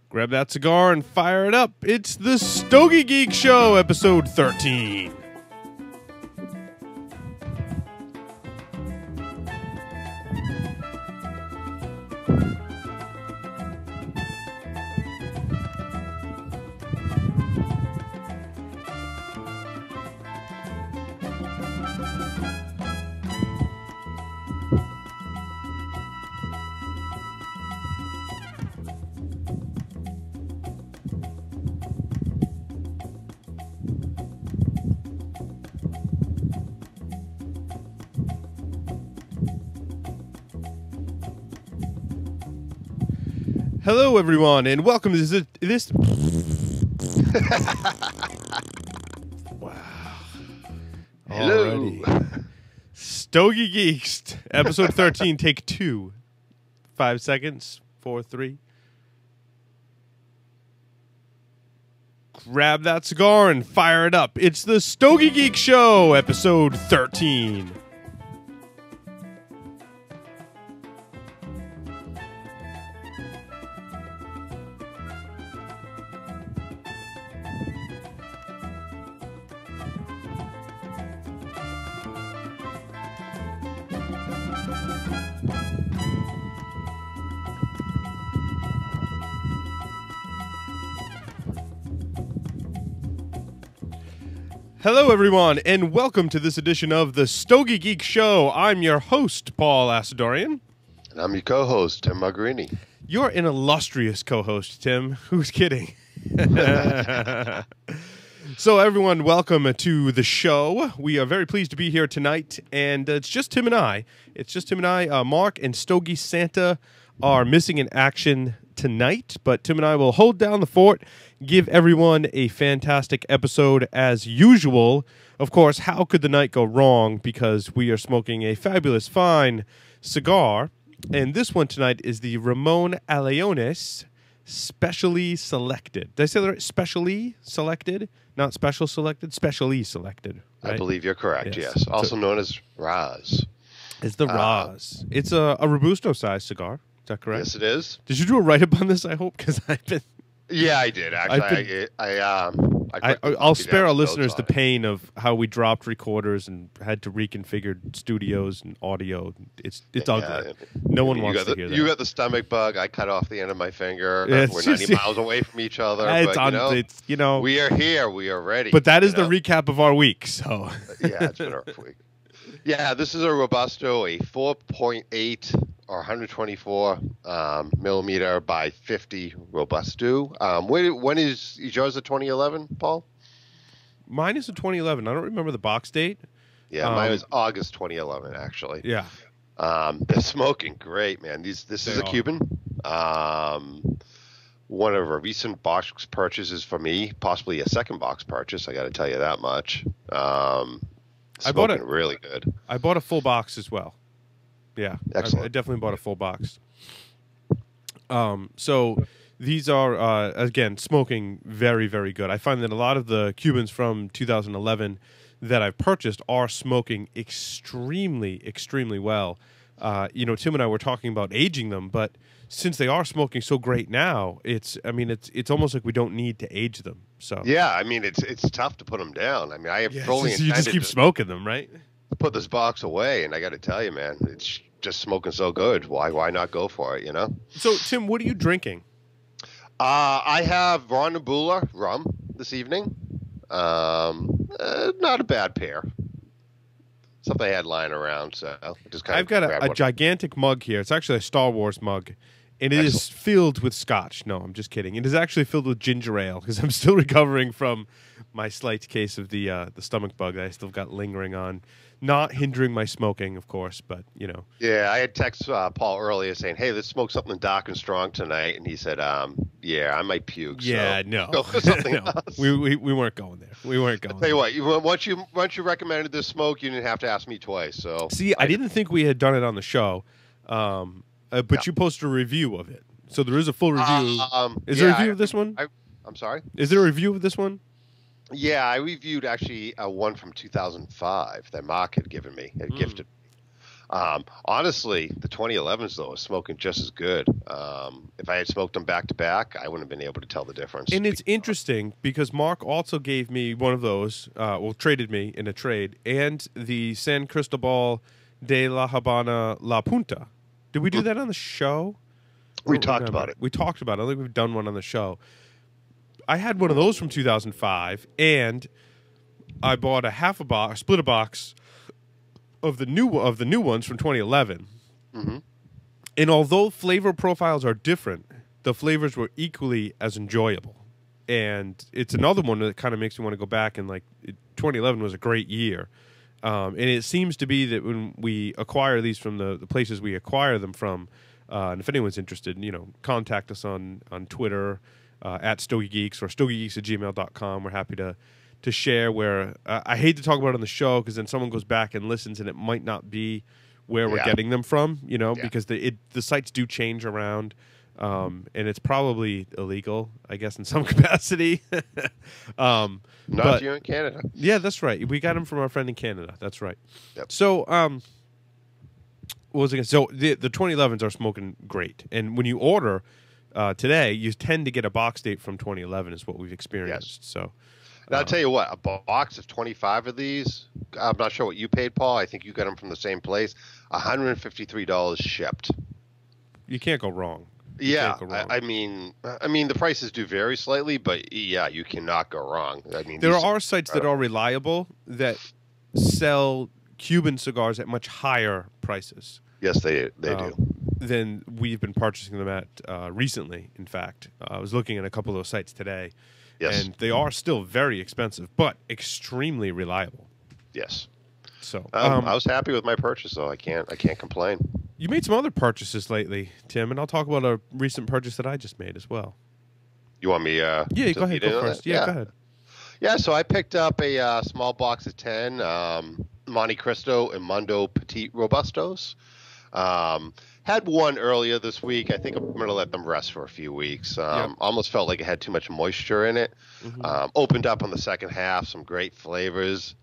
Grab that cigar and fire it up. It's the Stogie Geeks Show, episode 13. Hello, everyone, and welcome to this. Wow. Hello. Alrighty. Stogie Geeks, episode 13, take 2. 5 seconds. 4, 3. Grab that cigar and fire it up. It's the Stogie Geek Show, episode 13. Hello, everyone, and welcome to this edition of the Stogie Geek Show. I'm your host, Paul Asadorian. And I'm your co-host, Tim Margarini. You're an illustrious co-host, Tim. Who's kidding? So, everyone, welcome to the show. We are very pleased to be here tonight, and it's just Tim and I. Mark and Stogie Santa are missing in action tonight, but Tim and I will hold down the fort, give everyone a fantastic episode as usual. Of course, how could the night go wrong? Because we are smoking a fabulous, fine cigar, and this one tonight is the Ramon Allones Specially Selected. Did I say that right? Specially Selected? Not Special Selected? Specially Selected. Right? I believe you're correct, yes. Also known as Raz. It's the Raz. It's a Robusto-sized cigar. Is that correct? Yes, it is. Did you do a write-up on this, I hope? Because I've been... Yeah, I did, actually. I'll spare our listeners the pain of how we dropped recorders and had to reconfigure studios and audio. It's ugly. No one wants to hear that. You got the stomach bug. I cut off the end of my finger. We're 90 miles away from each other. We are here. We are ready. But that is the recap of our week. So yeah, it's been a rough week. Yeah, this is a Robusto, a 4.8 or 124 millimeter by 50 Robusto. When is yours? A 2011, Paul? Mine is a 2011. I don't remember the box date. Yeah, mine was August 2011, actually. Yeah. They're smoking great, man. This is a Cuban. One of a recent box purchases for me, possibly a second box purchase. I got to tell you that much. I bought it really good. I bought a full box as well. Yeah, excellent. I definitely bought a full box. So these are again smoking very, very good. I find that a lot of the Cubans from 2011 that I've purchased are smoking extremely, extremely well. Tim and I were talking about aging them, but since they are smoking so great now, it's almost like we don't need to age them. So yeah, I mean it's tough to put them down. I mean, I have fully intended you just keep smoking them, right? Put this box away, and I got to tell you, man, it's just smoking so good. Why not go for it? You know. So Tim, what are you drinking? I have Ron Nebula rum this evening. Not a bad pair. Something I had lying around, so I've got a gigantic mug here. It's actually a Star Wars mug. And it is filled with scotch. No, I'm just kidding. It is actually filled with ginger ale because I'm still recovering from my slight case of the stomach bug that I still got lingering on. Not hindering my smoking, of course, but, Yeah, I had texted Paul earlier saying, hey, let's smoke something dark and strong tonight. And he said, yeah, I might puke. Yeah, so no. Go for something else. We weren't going there. We weren't going there. I'll tell you what, once you recommended this smoke, you didn't have to ask me twice. So see, I didn't think we had done it on the show. But you posted a review of it. So there is a full review. Is there a review of this one? I'm sorry? Is there a review of this one? Yeah, I reviewed actually one from 2005 that Mark had given me, had gifted. Honestly, the 2011s though was smoking just as good. If I had smoked them back to back, I wouldn't have been able to tell the difference. And it's interesting because Mark also gave me one of those, traded me in a trade, and the San Cristobal de la Habana La Punta. Did we do that on the show? We talked about it. We talked about it. I think we've done one on the show. I had one of those from 2005, and I bought split a box of the new ones from 2011. Mm-hmm. And although flavor profiles are different, the flavors were equally as enjoyable. And it's another one that kind of makes me want to go back, and 2011 was a great year. And it seems to be that when we acquire these from the places we acquire them from, and if anyone's interested, contact us on Twitter at Stogie Geeks or stogiegeeks@gmail.com. We're happy to share where I hate to talk about it on the show because then someone goes back and listens and it might not be where we're getting them from, because the sites do change around, and it's probably illegal, I guess, in some capacity. Not if you're in Canada. Yeah, that's right. We got them from our friend in Canada. That's right. Yep. So, what was I going to say? So the 2011s are smoking great, and when you order today, you tend to get a box date from 2011 is what we've experienced. Yes. So. And I'll tell you what, a box of 25 of these, I'm not sure what you paid, Paul. I think you got them from the same place. $153 shipped. You can't go wrong. Yeah, I mean, the prices do vary slightly, but yeah, you cannot go wrong. I mean, there are sites that are reliable that sell Cuban cigars at much higher prices. Yes, they do. Than we've been purchasing them at recently. In fact, I was looking at a couple of those sites today. Yes. And they are still very expensive, but extremely reliable. Yes. So I was happy with my purchase, though. I can't complain. You made some other purchases lately, Tim, and I'll talk about a recent purchase that I just made as well. You want me? Yeah, go ahead. Go first. Yeah, go ahead. Yeah, so I picked up a small box of 10 Monte Cristo and Mundo Petite Robustos. Had one earlier this week. I think I'm going to let them rest for a few weeks. Almost felt like it had too much moisture in it. Mm-hmm. Opened up on the second half, some great flavors.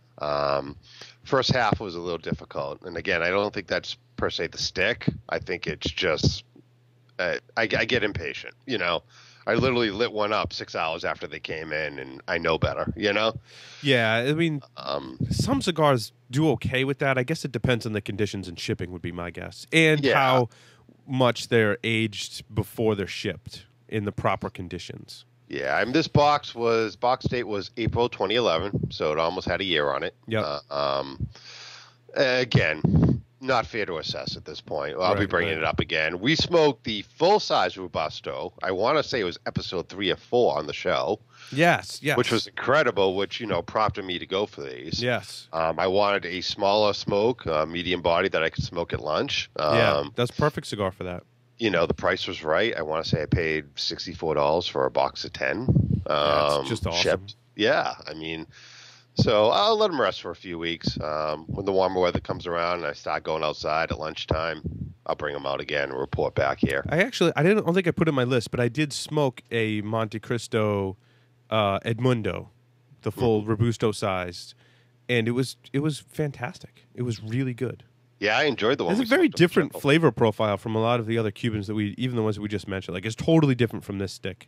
First half was a little difficult. And again, I don't think that's per se the stick. I think it's just I get impatient, I literally lit one up 6 hours after they came in, and I know better, Yeah, I mean, some cigars do okay with that. I guess it depends on the conditions and shipping would be my guess. And how much they're aged before they're shipped in the proper conditions. Yeah, I mean, this box date was April 2011, so it almost had a year on it. Yep. Again, not fair to assess at this point. I'll be bringing it up again. We smoked the full-size Robusto. I want to say it was episode 3 or 4 on the show. Yes. Which was incredible, which, prompted me to go for these. Yes. I wanted a smaller smoke, medium body that I could smoke at lunch. That's perfect cigar for that. The price was right. I want to say I paid $64 for a box of 10. That's just awesome. Shipped. Yeah, I mean... So I'll let them rest for a few weeks. When the warmer weather comes around and I start going outside at lunchtime, I'll bring them out again and report back here. I don't think I put it in my list, but I did smoke a Monte Cristo Edmundo, the full Robusto sized, and it was fantastic. It was really good. Yeah, I enjoyed the one. It's a very different flavor profile from a lot of the other Cubans that even the ones that we just mentioned. It's totally different from this stick.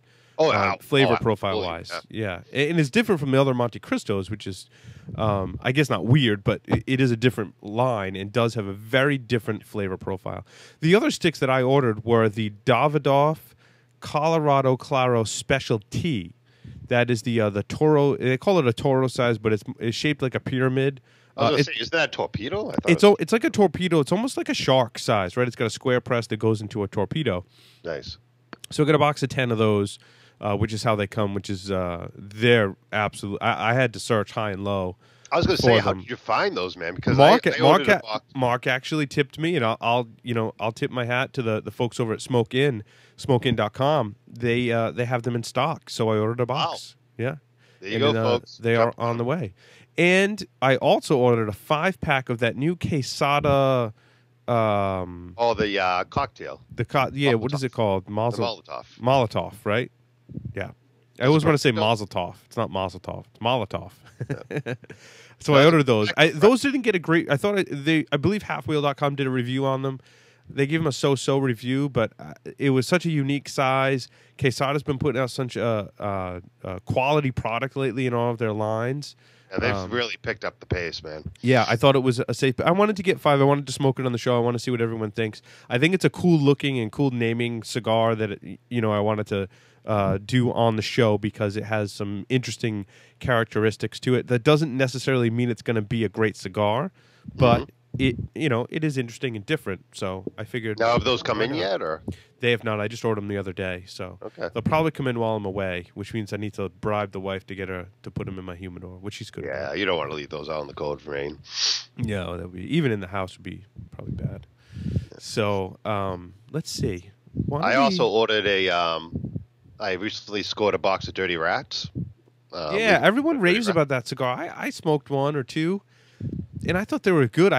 Flavor profile wise, yeah, and it's different from the other Monte Cristos, which is, I guess not weird, but it is a different line and does have a very different flavor profile. The other sticks that I ordered were the Davidoff Colorado Claro Specialty. That is the Toro. They call it a Toro size, but it's shaped like a pyramid. I was going to say, is that a torpedo? It's like a torpedo. It's almost like a shark size, right? It's got a square press that goes into a torpedo. Nice. So I got a box of 10 of those. Which is how they come, which is they're absolute. I had to search high and low. I was going to say, how did you find those, man? Because Mark actually tipped me, and I'll tip my hat to the folks over at smokein.com. They have them in stock, so I ordered a box. Wow. Yeah, there you go, folks. They are on the way, and I also ordered a 5-pack of that new Quesada. The cocktail. What is it called? Molotov. Molotov, right? Yeah. I always want to say No. Mazel Tov. It's not Mazel Tov. It's Molotov. So I ordered those. Those didn't get a great. I thought I believe Halfwheel.com did a review on them. They gave them a so-so review, but it was such a unique size. Quesada's been putting out such a quality product lately in all of their lines. And they've really picked up the pace, man. Yeah, I thought it was a safe. I wanted to get 5. I wanted to smoke it on the show. I want to see what everyone thinks. I think it's a cool looking and cool naming cigar that I wanted to do on the show because it has some interesting characteristics to it. That doesn't necessarily mean it's going to be a great cigar, but it is interesting and different. So I figured. Now, have those come in yet, or they have not? I just ordered them the other day, so they'll probably come in while I'm away, which means I need to bribe the wife to get her to put them in my humidor, which she's good. Yeah, you don't want to leave those out in the cold rain. Yeah, that would be even in the house would be probably bad. So let's see. I also ordered I recently scored a box of Dirty Rats. Everyone raves about that cigar. I smoked one or two, and I thought they were good.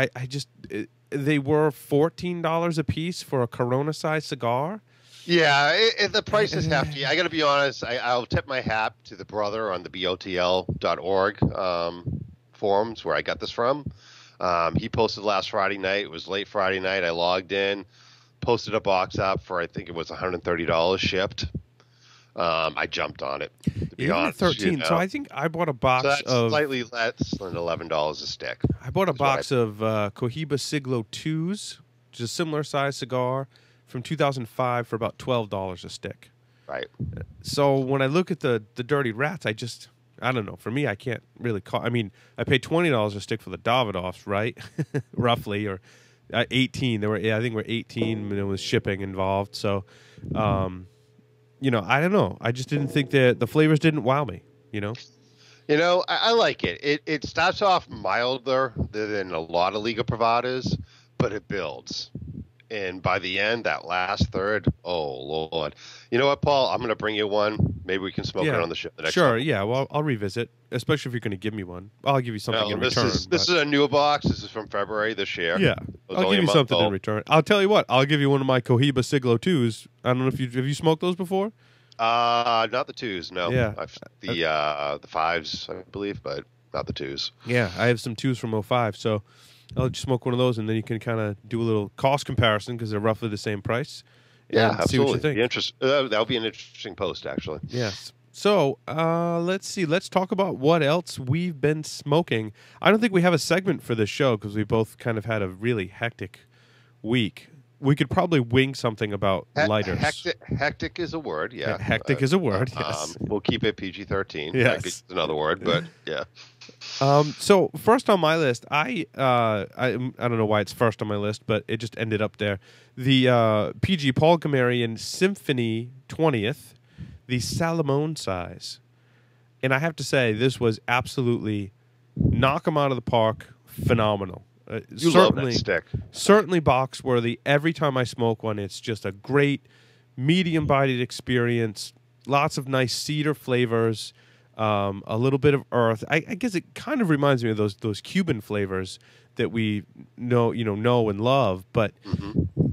They were $14 a piece for a Corona-sized cigar. Yeah, the price is hefty. I got to be honest. I'll tip my hat to the brother on the BOTL.org forums where I got this from. He posted last Friday night. It was late Friday night. I logged in, posted a box up for I think it was $130 shipped. I jumped on it. To be honest, 13. So I think I bought a box of slightly less than $11 a stick. I bought a box of Cohiba Siglo 2s, which is a similar size cigar from 2005 for about $12 a stick. Right. So when I look at the Dirty Rats, I don't know. For me, I can't really call. I mean, I paid $20 a stick for the Davidoffs, right? Roughly, or 18. I think we're 18 when it was shipping involved. So. I don't know. I just didn't think that the flavors didn't wow me, I like it. It starts off milder than a lot of Liga Privadas, but it builds. And by the end, that last third, oh, Lord. You know what, Paul? I'm going to bring you one. Maybe we can smoke it on the show the next time. Yeah. Well, I'll revisit, especially if you're going to give me one. I'll give you something in return. This is a newer box. This is from February this year. Yeah. I'll give you something in return. I'll tell you what. I'll give you one of my Cohiba Siglo 2s. I don't know if have you smoked those before? Not the 2s, no. Yeah. The 5s, I believe, but not the 2s. Yeah, I have some 2s from 05, so I'll let you smoke one of those, and then you can kind of do a little cost comparison because they're roughly the same price. Yeah, absolutely. See what you think. That'll be an interesting post, actually. Yes. So let's see. Let's talk about what else we've been smoking. I don't think we have a segment for this show because we both kind of had a really hectic week. We could probably wing something about lighters. Hectic is a word, yeah. Hectic is a word, yes. We'll keep it PG-13. Yes. Hectic is another word, but yeah. So first on my list, I don't know why it's first on my list, but it just ended up there. The PG Paul Gamarian Symphony 20th, the Salomon size. And I have to say, this was absolutely knock 'em out of the park, phenomenal. You love that stick. Certainly box worthy. Every time I smoke one, it's just a great medium-bodied experience. Lots of nice cedar flavors, a little bit of earth. I guess it kind of reminds me of those Cuban flavors that we know and love. But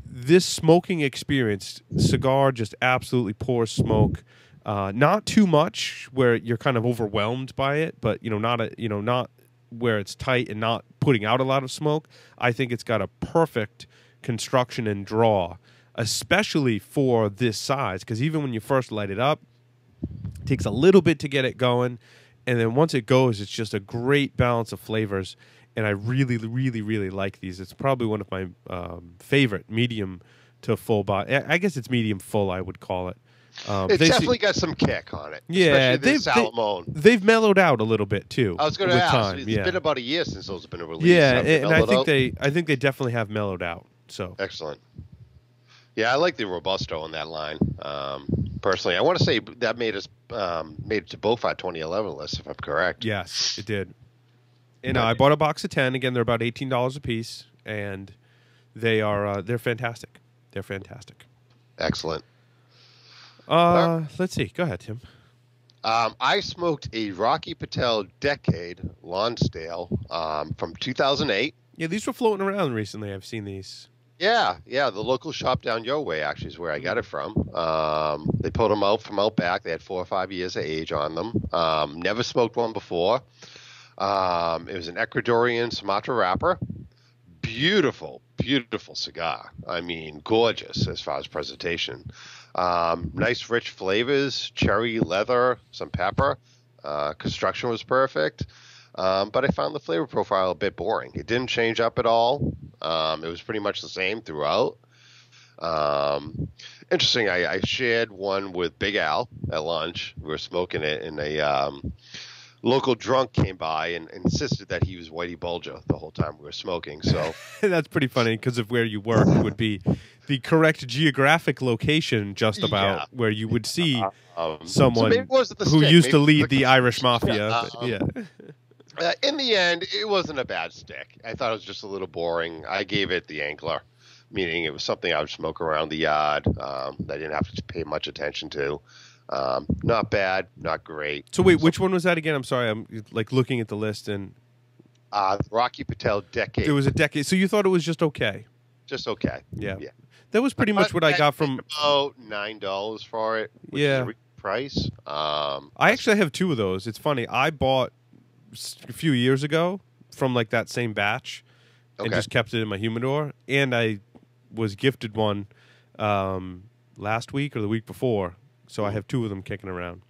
this smoking experience, cigar just absolutely pours smoke. Not too much where you're kind of overwhelmed by it, but not where it's tight and not putting out a lot of smoke. I think it's got a perfect construction and draw, especially for this size, because even when you first light it up, it takes a little bit to get it going, and then once it goes, it's just a great balance of flavors, and I really, really, really like these. It's probably one of my favorite medium to full body. I guess it's medium full, I would call it. It's definitely got some kick on it. Yeah, they've mellowed out a little bit too. I was going to ask. It's been about a year since those have been released. Yeah, and I think they definitely have mellowed out. So excellent. Yeah, I like the Robusto on that line. Personally, I want to say that made it to both our 2011 list, if I'm correct. Yes, it did. And I bought a box of 10. Again, they're about $18 a piece, and they're fantastic. They're fantastic. Excellent. Let's see. Go ahead, Tim. I smoked a Rocky Patel Decade Lonsdale from 2008. Yeah, these were floating around recently. I've seen these. Yeah, yeah. The local shop down your way actually is where I got it from. They pulled them out from out back. They had 4 or 5 years of age on them. Never smoked one before. It was an Ecuadorian Sumatra wrapper. Beautiful, beautiful cigar. I mean, gorgeous as far as presentation. Nice, rich flavors, cherry, leather, some pepper. Construction was perfect. But I found the flavor profile a bit boring. It didn't change up at all. It was pretty much the same throughout. Interesting, I shared one with Big Al at lunch. We were smoking it, and a local drunk came by and insisted that he was Whitey Bulger the whole time we were smoking. So That's pretty funny because of where you work would be the correct geographic location just about yeah. where you would see So someone maybe it wasn't the who stick. used to Maybe it was lead the Irish mafia. Yeah, But yeah. In the end, it wasn't a bad stick. I thought it was just a little boring. I gave it the Angler, meaning it was something I would smoke around the yard that I didn't have to pay much attention to. Not bad, not great. So wait, which one was that again? I'm sorry, I'm like looking at the list and Rocky Patel Decade. there was a decade. So you thought it was just okay? Just okay. Yeah. Yeah. That was pretty much what I got from. About $9 for it. Which is Yeah. a reasonable price. I actually have two of those. It's funny. I bought a few years ago from like that same batch and Okay. just kept it in my humidor. And I was gifted one last week or the week before. So I have two of them kicking around.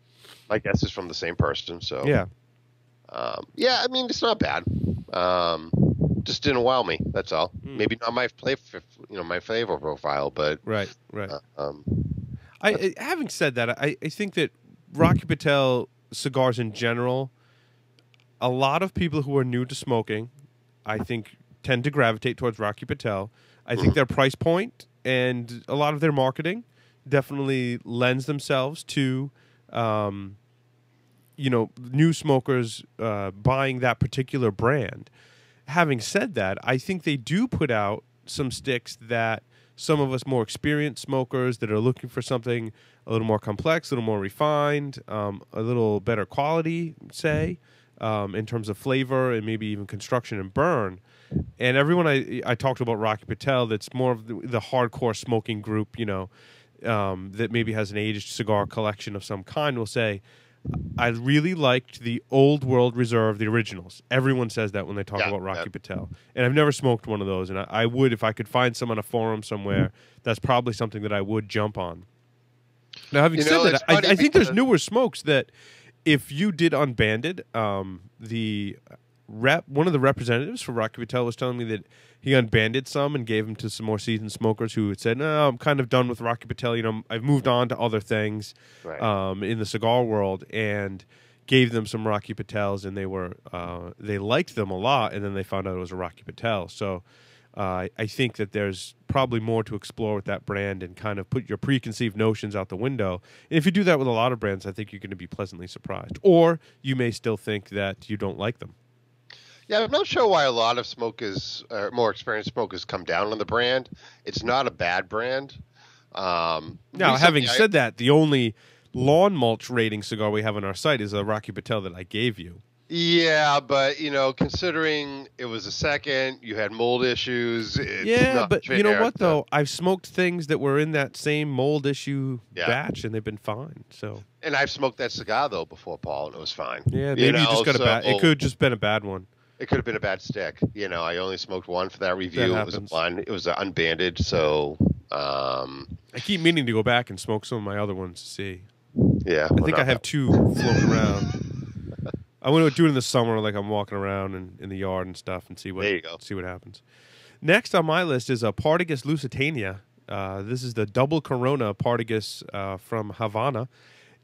My guess is from the same person. So Yeah. yeah, I mean, it's not bad. Just didn't wow me. That's all. Maybe not my my flavor profile, but Right. Right. um, Having said that, I think that Rocky Patel cigars in general, a lot of people who are new to smoking, I think, tend to gravitate towards Rocky Patel. I think their price point and a lot of their marketing definitely lends themselves to, new smokers buying that particular brand. Having said that, I think they do put out some sticks that some of us more experienced smokers that are looking for something a little more complex, a little more refined, a little better quality, say, in terms of flavor and maybe even construction and burn. And everyone I talked about Rocky Patel, that's more of the hardcore smoking group, that maybe has an aged cigar collection of some kind, will say, I really liked the Old World Reserve, the originals. Everyone says that when they talk about Rocky Patel. And I've never smoked one of those. And I would, if I could find some on a forum somewhere, that's probably something that I would jump on. Now, having said that, I think there's newer smokes that if you did unbanded, one of the representatives for Rocky Patel was telling me that he unbanded some and gave them to some more seasoned smokers who had said, "No, I'm kind of done with Rocky Patel. I've moved on to other things in the cigar world," and gave them some Rocky Patels, and they liked them a lot, and then they found out it was a Rocky Patel. So I think that there's probably more to explore with that brand and kind of put your preconceived notions out the window. And if you do that with a lot of brands, I think you're going to be pleasantly surprised. Or you may still think that you don't like them. Yeah, I'm not sure why a lot of smokers, more experienced smokers, come down on the brand. It's not a bad brand. Now, having said that, the only lawn mulch rating cigar we have on our site is a Rocky Patel that I gave you. Yeah, but considering it was a second, you had mold issues. But you know what though? I've smoked things that were in that same mold issue batch, and they've been fine. So, and I've smoked that cigar though before, Paul, and it was fine. Yeah, maybe you just got a bad. It could have just been a bad one. It could have been a bad stick. I only smoked one for that review. It was a blind. It was unbanded. So I keep meaning to go back and smoke some of my other ones to see. Yeah, I think I have two floating around. I want to do it in the summer, like I'm walking around in the yard and stuff, and see what happens. Next on my list is a Partagas Lusitania. This is the double Corona Partagas from Havana,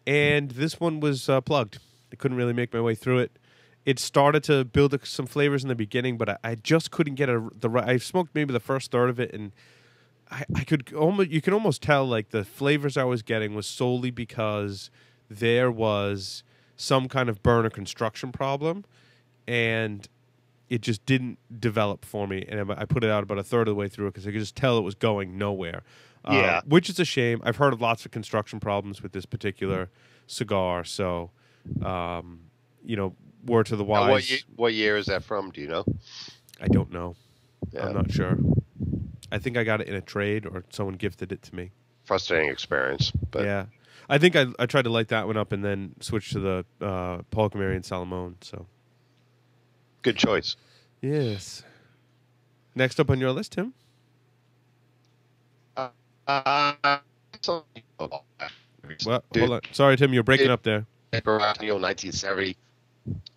and this one was plugged. I couldn't really make my way through it. It started to build some flavors in the beginning, but I just couldn't get the right. I smoked maybe the first third of it, and you could almost tell like the flavors I was getting was solely because there was some kind of burn or construction problem, and it just didn't develop for me. And I put it out about a third of the way through it because I could just tell it was going nowhere. Which is a shame. I've heard of lots of construction problems with this particular cigar, so word to the wise. What year is that from? Do you know? I don't know. Yeah. I'm not sure. I think I got it in a trade or someone gifted it to me. Frustrating experience, but Yeah. I think I tried to light that one up and then switch to the Paul Camarian Salomon. So good choice. yes. Next up on your list, Tim. So, Well, hold on. Sorry, Tim, you're breaking up there. 1970.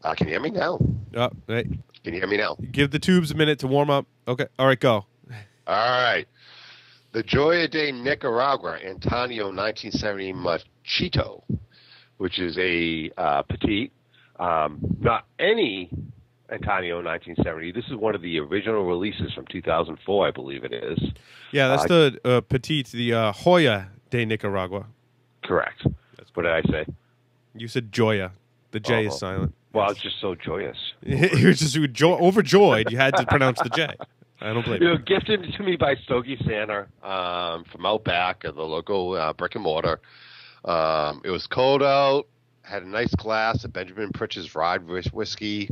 Can you hear me now? Oh, hey. Can you hear me now? Give the tubes a minute to warm up. Okay. All right, go. All right. The Joya de Nicaragua, Antonio 1970 Machito, which is a petite. Not any Antonio 1970. This is one of the original releases from 2004, I believe it is. Yeah, that's the petite, the Joya de Nicaragua. Correct. What did I say? You said Joya. The J is silent. Well, it's just so joyous. You were just overjoyed. You had to pronounce the J. I don't blame you. Gifted to me by Stogie Santa from out back at the local brick and mortar. It was cold out. Had a nice glass of Benjamin Pritchard's Rye whiskey.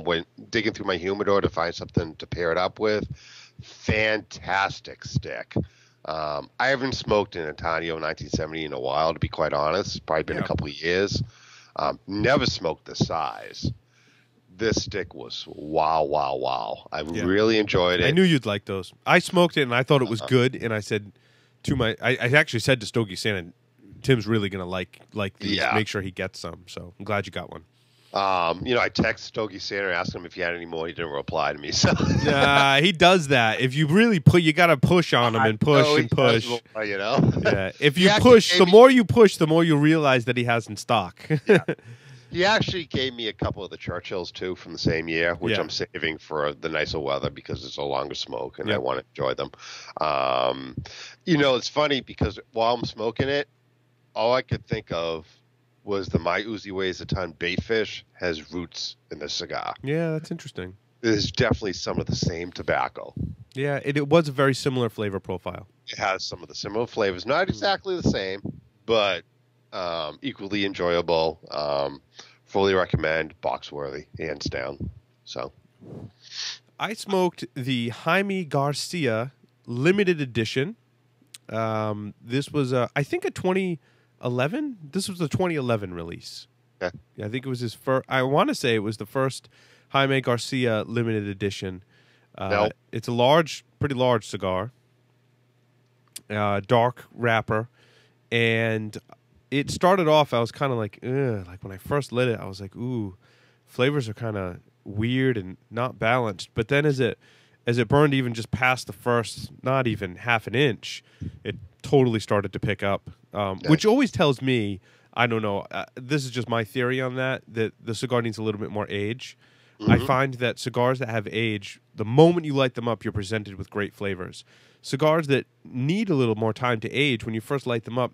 Went digging through my humidor to find something to pair it up with. Fantastic stick. I haven't smoked an Antonio 1970 in a while, to be quite honest. It's probably been a couple of years. Never smoked the size. This stick was wow. I really enjoyed it. I knew you'd like those. I smoked it and I thought it was good. And I said to I actually said to Stogie Santa, Tim's really gonna like these. Yeah. Make sure he gets some. So I'm glad you got one. I texted Stogie Santa and asked him if he had any more. He didn't reply to me. So he does that. If you really you got to push on him and push and push. More, Yeah. If you push, the more you push, the more you realize that he has in stock. Yeah. He actually gave me a couple of the Churchills too from the same year, which I'm saving for the nicer weather because it's a longer smoke and I want to enjoy them. It's funny because while I'm smoking it, all I could think of was the My Uzi Weighs a Ton baitfish has roots in the cigar. Yeah, that's interesting. There's definitely some of the same tobacco. Yeah, it was a very similar flavor profile. It has some of the similar flavors. Not exactly the same, but equally enjoyable. Fully recommend. Box worthy, hands down. So, I smoked the Jaime Garcia limited edition. This was I think a 2011. This was the 2011 release. Yeah, I think it was his first. I want to say it was the first Jaime Garcia limited edition. No. It's a pretty large cigar. Dark wrapper, and it started off, I was kind of like, ugh. Like when I first lit it, I was like, ooh, flavors are kind of weird and not balanced. But then as it burned even just past the first, not even half an inch, it totally started to pick up, which always tells me, I don't know, this is just my theory on that the cigar needs a little bit more age. Mm-hmm. I find that cigars that have age, the moment you light them up, you're presented with great flavors. Cigars that need a little more time to age, when you first light them up,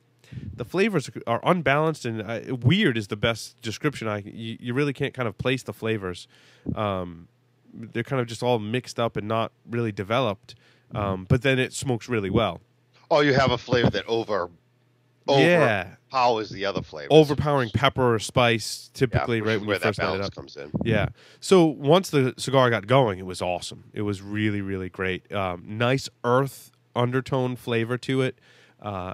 the flavors are unbalanced and weird is the best description. You really can't kind of place the flavors. They're kind of just all mixed up and not really developed. But then it smokes really well. Oh, you have a flavor that overpowers the other flavors. Overpowering pepper or spice, typically, right when you first light it up. Comes in. Yeah. So once the cigar got going, it was awesome. It was really, really great. Nice earth undertone flavor to it.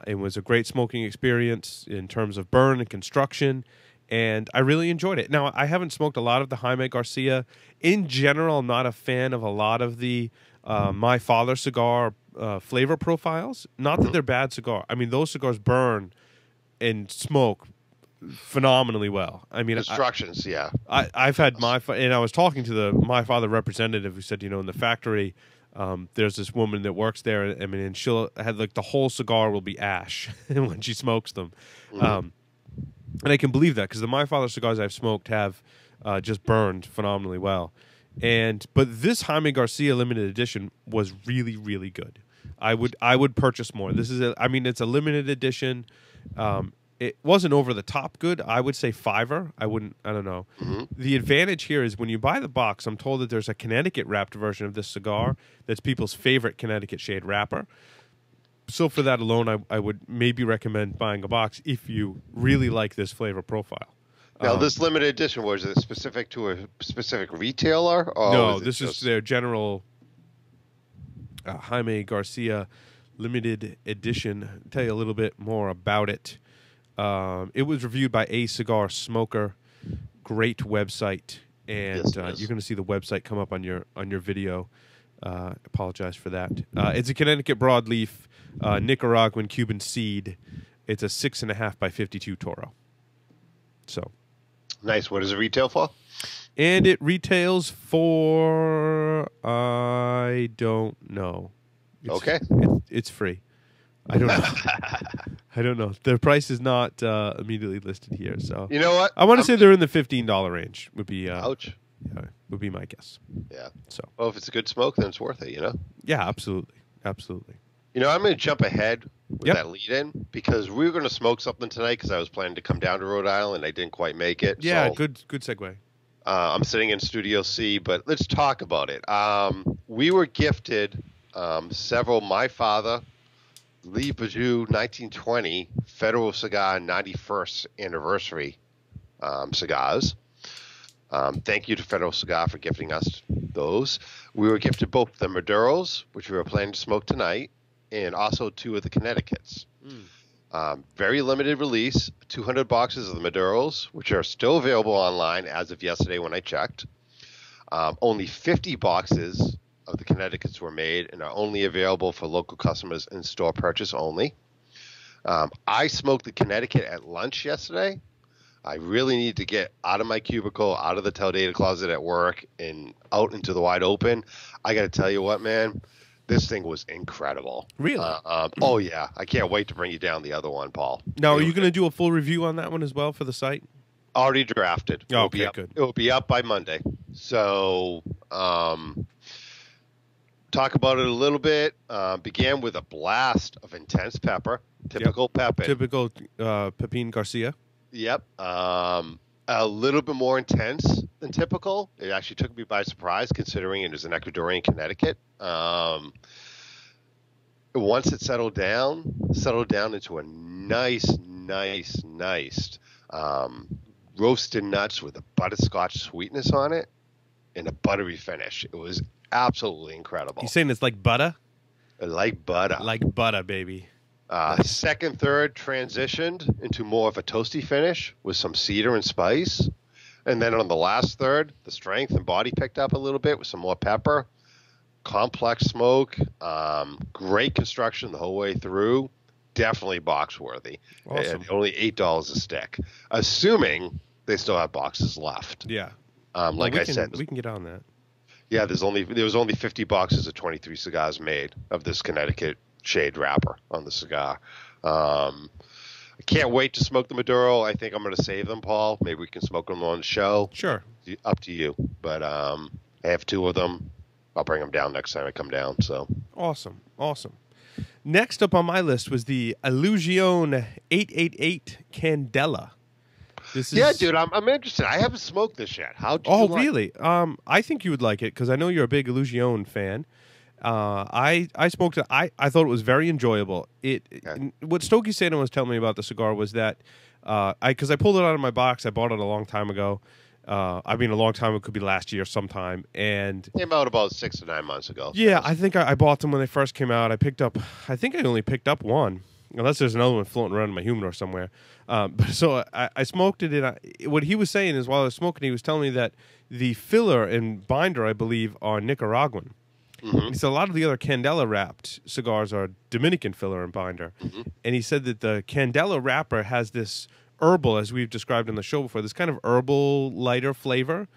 It was a great smoking experience in terms of burn and construction, and I really enjoyed it. Now, I haven't smoked a lot of the Jaime Garcia. In general, I'm not a fan of a lot of the My Father cigar flavor profiles. Not that they're bad cigar. I mean, those cigars burn and smoke phenomenally well. I mean, instructions, I've had and I was talking to the My Father representative who said, in the factory, there's this woman that works there. I mean, and she'll have the whole cigar will be ash when she smokes them. Mm-hmm. And I can believe that because the My Father cigars I've smoked have just burned phenomenally well. But this Jaime Garcia limited edition was really, really good. I would purchase more. This is it's a limited edition. It wasn't over the top good. I would say $5. I don't know. Mm-hmm. The advantage here is when you buy the box, I'm told that there's a Connecticut wrapped version of this cigar that's people's favorite Connecticut shade wrapper. So for that alone, I would maybe recommend buying a box if you really like this flavor profile. Now, this limited edition, was it specific to a specific retailer? Or no, this is their general Jaime Garcia limited edition. I'll tell you a little bit more about it. It was reviewed by A Cigar Smoker. Great website, and Yes, you're going to see the website come up on your video. Apologize for that. It's a Connecticut broadleaf, Nicaraguan Cuban seed. It's a 6.5 by 52 Toro. So nice. What does it retail for? And it retails for I don't know. It's free. I don't know. I don't know. The price is not immediately listed here. So you know what? I want to say they're in the $15 range. Would be ouch. Would be my guess. Yeah. So well, if it's a good smoke, then it's worth it. You know. Yeah, absolutely, absolutely. You know, I'm going to jump ahead with Yep. that lead in because we were going to smoke something tonight because I was planning to come down to Rhode Island. I didn't quite make it. Yeah, so, good segue. I'm sitting in Studio C, but let's talk about it. We were gifted several My Father, Lee Bajou 1920 Federal Cigar 91st Anniversary cigars. Thank you to Federal Cigar for gifting us those. We were gifted both the Maduros, which we were planning to smoke tonight, and also 2 of the Connecticut's. Very limited release, 200 boxes of the Maduros, which are still available online as of yesterday when I checked. Only 50 boxes of the Connecticut's were made and are only available for local customers in store purchase only. I smoked the Connecticut at lunch yesterday. I really need to get out of my cubicle, out of the tail data closet at work, and out into the wide open. I got to tell you what, man, this thing was incredible. Really? Oh, yeah. I can't wait to bring you down the other one, Paul. Now, are you going to do a full review on that one as well for the site? Already drafted. Oh, okay, good. It will be up by Monday. So, talk about it a little bit. Began with a blast of intense pepper. Typical pepper. Typical Pepin Garcia. Yep. A little bit more intense than typical. It actually took me by surprise considering it is an Ecuadorian Connecticut. Once it settled down into a nice roasted nuts with a butterscotch sweetness on it and a buttery finish. It was absolutely incredible. You saying it's like butter? Like butter. Like butter, baby. Second, third transitioned into more of a toasty finish with some cedar and spice. And then on the last third, the strength and body picked up a little bit with some more pepper. Complex smoke. Great construction the whole way through. Definitely box worthy. Awesome. And only $8 a stick. Assuming they still have boxes left. Yeah. Like I said. We can get on that. Yeah, there was only 50 boxes of 23 cigars made of this Connecticut shade wrapper on the cigar. I can't wait to smoke the Maduro. I think I'm going to save them, Paul. Maybe we can smoke them on the show. Sure. Up to you. But I have 2 of them. I'll bring them down next time I come down. So Awesome. Next up on my list was the Illusion 888 Candela. Yeah, dude, I'm interested. I haven't smoked this yet. How do you like it? Really? I think you would like it because I know you're a big Illusion fan. I smoked it. I thought it was very enjoyable. What Stogie Santa was telling me about the cigar was that because I pulled it out of my box. I bought it a long time ago. I mean, a long time. It could be last year sometime. And came out about 6 to 9 months ago. Yeah, I think I bought them when they first came out. I think I only picked up one, unless there's another one floating around in my humidor somewhere. But so I smoked it. And what he was saying is while I was smoking, he was telling me that the filler and binder, I believe, are Nicaraguan. Mm-hmm. He said a lot of the other Candela wrapped cigars are Dominican filler and binder. Mm-hmm. And he said that the Candela wrapper has this herbal, as we've described on the show before, this kind of herbal, lighter flavor.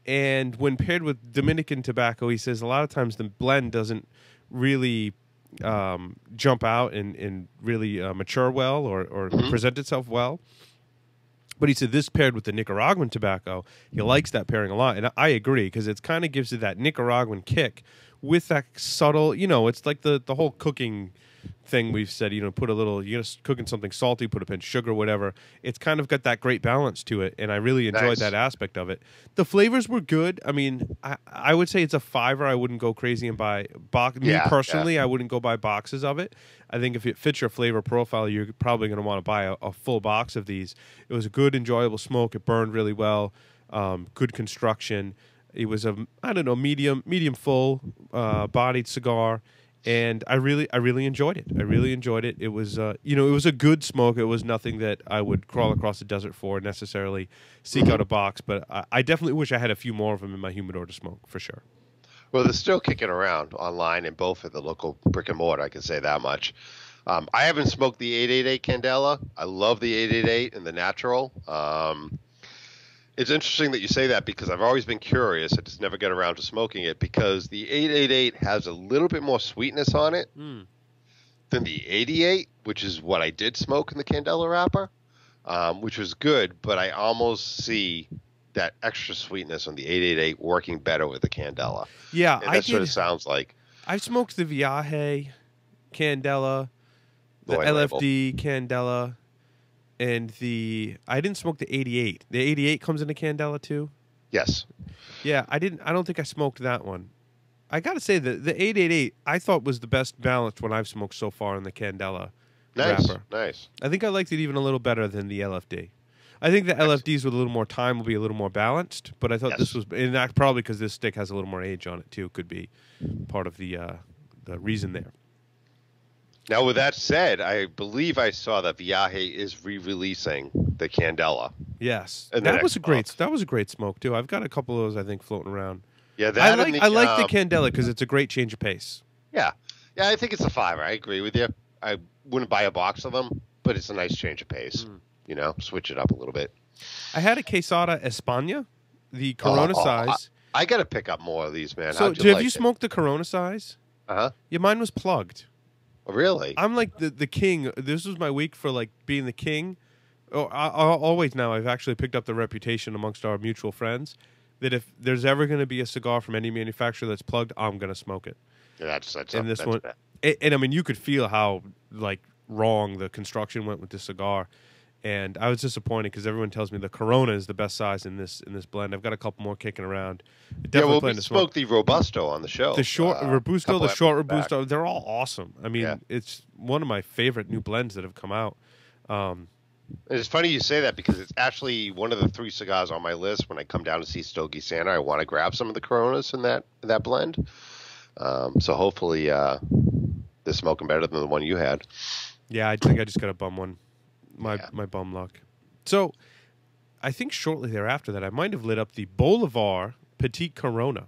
And when paired with Dominican tobacco, he says a lot of times the blend doesn't really jump out and really mature well or mm-hmm. present itself well. But he said this paired with the Nicaraguan tobacco, he likes that pairing a lot. And I agree because it kind of gives it that Nicaraguan kick with that subtle, it's like the whole cooking thing we've said, put a little, you're cooking something salty, put a pinch of sugar, whatever. It's kind of got that great balance to it, and I really enjoyed that aspect of it. The flavors were good. I mean, I would say it's a 5. I wouldn't go crazy and buy box. Me personally, I wouldn't go buy boxes of it. I think if it fits your flavor profile, you're probably going to want to buy a full box of these. It was a good, enjoyable smoke. It burned really well. Good construction. It was medium full bodied cigar. and I really enjoyed it. I really enjoyed it. It was it was a good smoke. It was nothing that I would crawl across the desert for, necessarily seek out a box, but I definitely wish I had a few more of them in my humidor to smoke for sure. Well, they're still kicking around online and both at the local brick and mortar. I can say that much. I haven't smoked the 888 Candela. I love the 888 and the natural. It's interesting that you say that because I've always been curious. I just never get around to smoking it because the 888 has a little bit more sweetness on it than the 88, which is what I did smoke in the Candela wrapper, which was good, but I almost see that extra sweetness on the 888 working better with the Candela. Yeah, and that's what it sounds like. I've smoked the Viaje Candela, the LFD Candela, and I didn't smoke the 88. The 88 comes in a Candela too? Yes. Yeah, I don't think I smoked that one. I got to say that the 888 I thought was the best balanced one I've smoked so far in the Candela wrapper. Nice. I think I liked it even a little better than the LFD. I think the LFDs with a little more time will be a little more balanced, but I thought this was, and that probably because this stick has a little more age on it too, could be part of the reason there. Now, with that said, I believe I saw that Viaje is re-releasing the Candela. Yes, that was a great smoke too. I've got a couple of those I think floating around. Yeah, I like the Candela because it's a great change of pace. Yeah, I think it's a 5. I agree with you. I wouldn't buy a box of them, but it's a nice change of pace. Switch it up a little bit. I had a Quesada España, the Corona size. I got to pick up more of these, man. So, have you smoked the Corona size? Uh-huh. Yeah, mine was plugged. Oh, really? I'm like the king. This was my week for like being the king. Always now, I've actually picked up the reputation amongst our mutual friends that if there's ever going to be a cigar from any manufacturer that's plugged, I'm going to smoke it. Yeah, that's one. And I mean, you could feel how like wrong the construction went with this cigar. And I was disappointed because everyone tells me the Corona is the best size in this blend. I've got a couple more kicking around. We smoked the Robusto on the show. The short Robusto, the short Robusto, they're all awesome. I mean, it's one of my favorite new blends that have come out. It's funny you say that because it's actually one of the 3 cigars on my list when I come down to see Stogie Santa. I want to grab some of the Coronas in that blend. So hopefully they're smoking better than the one you had. Yeah, I think I just got a bum one. My bum luck. So, I think shortly thereafter that I might have lit up the Bolivar Petite Corona.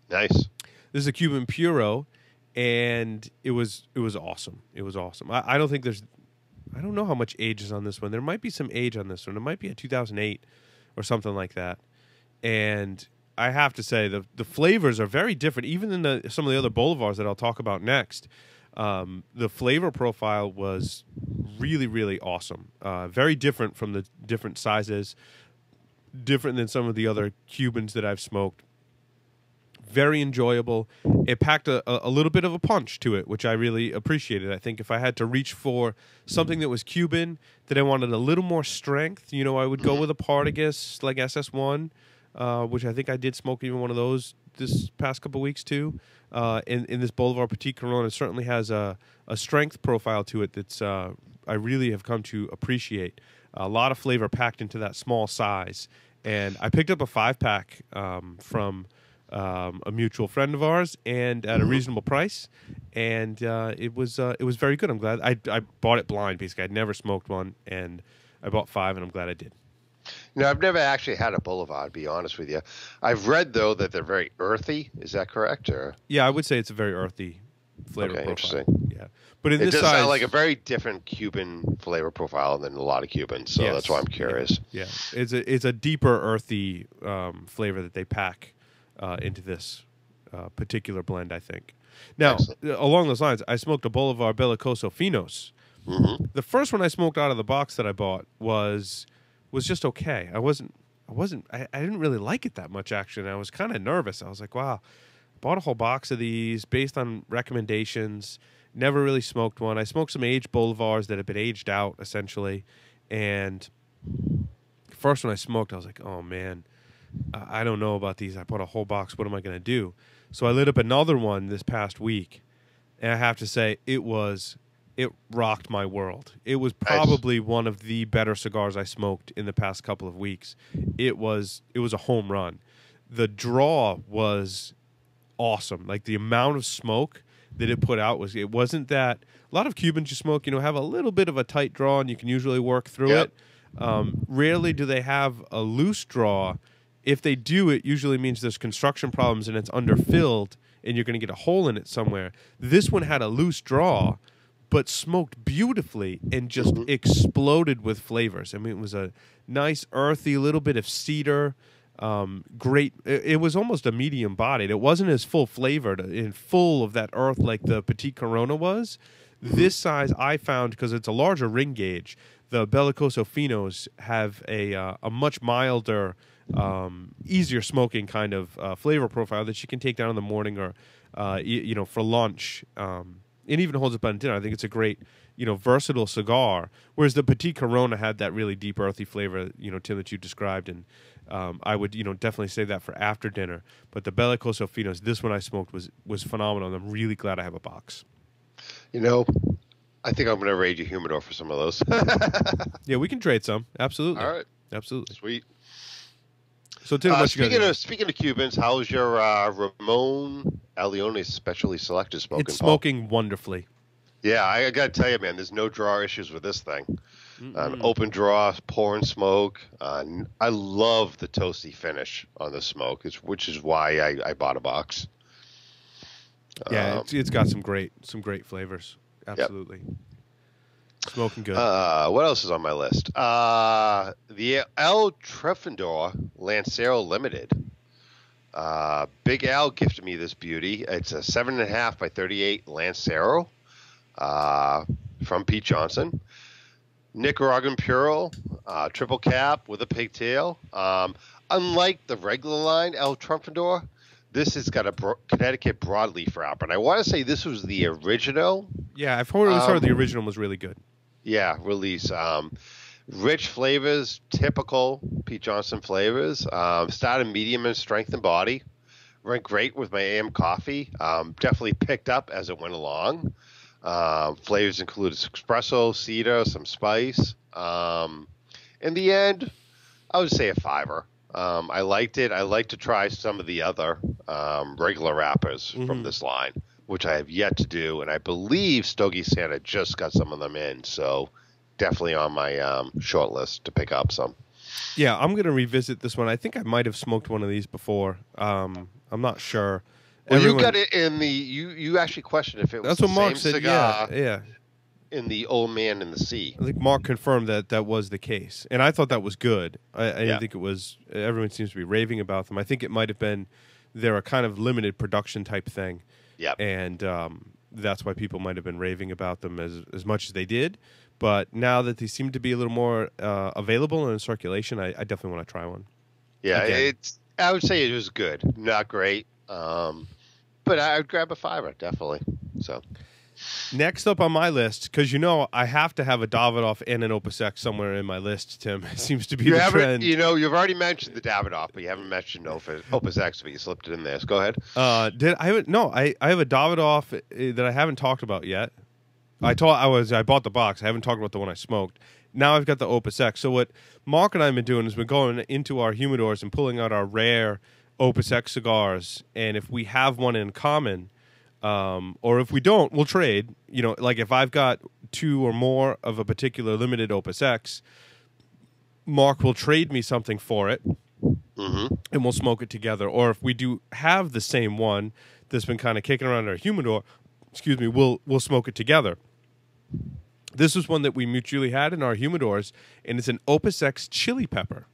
Nice. This is a Cuban Puro, and it was awesome. It was awesome. I don't think I don't know how much age is on this one. There might be some age on this one. It might be a 2008 or something like that. And I have to say the flavors are very different, even than some of the other Bolivars that I'll talk about next. The flavor profile was really, really awesome. Very different from the different sizes, different than some of the other Cubans that I've smoked. Very enjoyable. It packed a little bit of a punch to it, which I really appreciated. I think if I had to reach for something that was Cuban, that I wanted a little more strength, I would go with a Partagas like SS1, which I think I did smoke even one of those this past couple weeks too. In this Bolivar Petite Corona, it certainly has a strength profile to it that's I really have come to appreciate. A lot of flavor packed into that small size. And I picked up a 5-pack from a mutual friend of ours, and at a reasonable price, and it was very good. I'm glad I bought it blind. Basically, I'd never smoked one, and I bought 5, and I'm glad I did. I've never actually had a Boulevard, to be honest with you. I've read, though, that they're very earthy. Is that correct? Or? Yeah, I would say it's a very earthy flavor profile. Interesting. Yeah. But in it this does size, sound like a very different Cuban flavor profile than a lot of Cubans, so that's why I'm curious. Yeah. It's a deeper, earthy flavor that they pack into this particular blend, I think. Now, along those lines, I smoked a Bolivar Belicoso Finos. Mm-hmm. The first one I smoked out of the box that I bought was just okay. I didn't really like it that much, actually. And I was kind of nervous. I was like, wow, bought a whole box of these based on recommendations. Never really smoked one. I smoked some aged Bolivars that had been aged out, essentially. And the first one I smoked, I was like, oh, man, I don't know about these. I bought a whole box. What am I going to do? So I lit up another one this past week. And I have to say, it rocked my world. It was probably one of the better cigars I smoked in the past couple of weeks. It was a home run. The draw was awesome. Like the amount of smoke that it put out it wasn't that a lot of Cubans you smoke, have a little bit of a tight draw and you can usually work through it. Rarely do they have a loose draw. If they do, it usually means there's construction problems and it's underfilled and you're going to get a hole in it somewhere. This one had a loose draw, but smoked beautifully and just exploded with flavors. I mean, it was a nice, earthy, little bit of cedar. Great. It was almost a medium bodied. It wasn't as full flavored and full of that earth like the Petit Corona was. This size I found, because it's a larger ring gauge, the Bellicoso Finos have a much milder, easier smoking kind of flavor profile that you can take down in the morning or for lunch. It even holds up on dinner. I think it's a great, versatile cigar. Whereas the Petit Corona had that really deep, earthy flavor, Tim, that you described, and I would, definitely say that for after dinner. But the Bellicoso Finos, this one I smoked was phenomenal. And I'm really glad I have a box. I think I'm going to raid your humidor for some of those. Yeah, we can trade some. Absolutely. All right. Absolutely. Sweet. So, Tim, speaking of Cubans, how's your Ramon Allones Specially Selected smoking? It's smoking wonderfully. Yeah, I got to tell you, man, there's no draw issues with this thing. Open draw, pouring smoke. I love the toasty finish on the smoke, which is why I bought a box. Yeah, it's got some great flavors. Absolutely. Yep. Smoking good. What else is on my list? The El Trefendor Lancero Limited. Big Al gifted me this beauty. It's a 7.5 by 38 Lancero from Pete Johnson. Nicaraguan Puro, triple cap with a pigtail. Unlike the regular line El Trefendor, this has got a Connecticut broadleaf wrapper. And I want to say this was the original. Yeah, I've heard the original was really good. Yeah, release. Rich flavors, typical Pete Johnson flavors. Started medium in strength and body. Went great with my AM coffee. Definitely picked up as it went along. Flavors included espresso, cedar, some spice. In the end, I would say a 5. I liked it. I like to try some of the other regular wrappers from this line, which I have yet to do. And I believe Stogie Santa just got some of them in. So definitely on my short list to pick up some. Yeah, I'm going to revisit this one. I think I might have smoked one of these before. I'm not sure. Well, you got it in the you actually questioned if it was the Mark same said, cigar yeah. in the Old Man in the Sea. I think Mark confirmed that was the case, and I thought that was good. I didn't think it was. Everyone seems to be raving about them. I think it might have been they're a kind of limited production type thing. Yeah, and that's why people might have been raving about them as much as they did. But now that they seem to be a little more available and in circulation, I definitely want to try one. Yeah, I would say it was good, not great, but I would grab a 5 definitely. So. Next up on my list, because I have to have a Davidoff and an Opus X somewhere in my list, Tim. It seems to be the trend. You've already mentioned the Davidoff, but you haven't mentioned Opus X, but you slipped it in there. So go ahead. I have a Davidoff that I haven't talked about yet. I bought the box. I haven't talked about the one I smoked. Now I've got the Opus X. So what Mark and I have been doing is we're going into our humidors and pulling out our rare Opus X cigars, and if we have one in common, or if we don't, we'll trade. Like if I've got 2 or more of a particular limited Opus X, Mark will trade me something for it, and we'll smoke it together. Or if we do have the same one that's been kind of kicking around our humidor, we'll smoke it together. This is one that we mutually had in our humidors, and it's an Opus X chili pepper.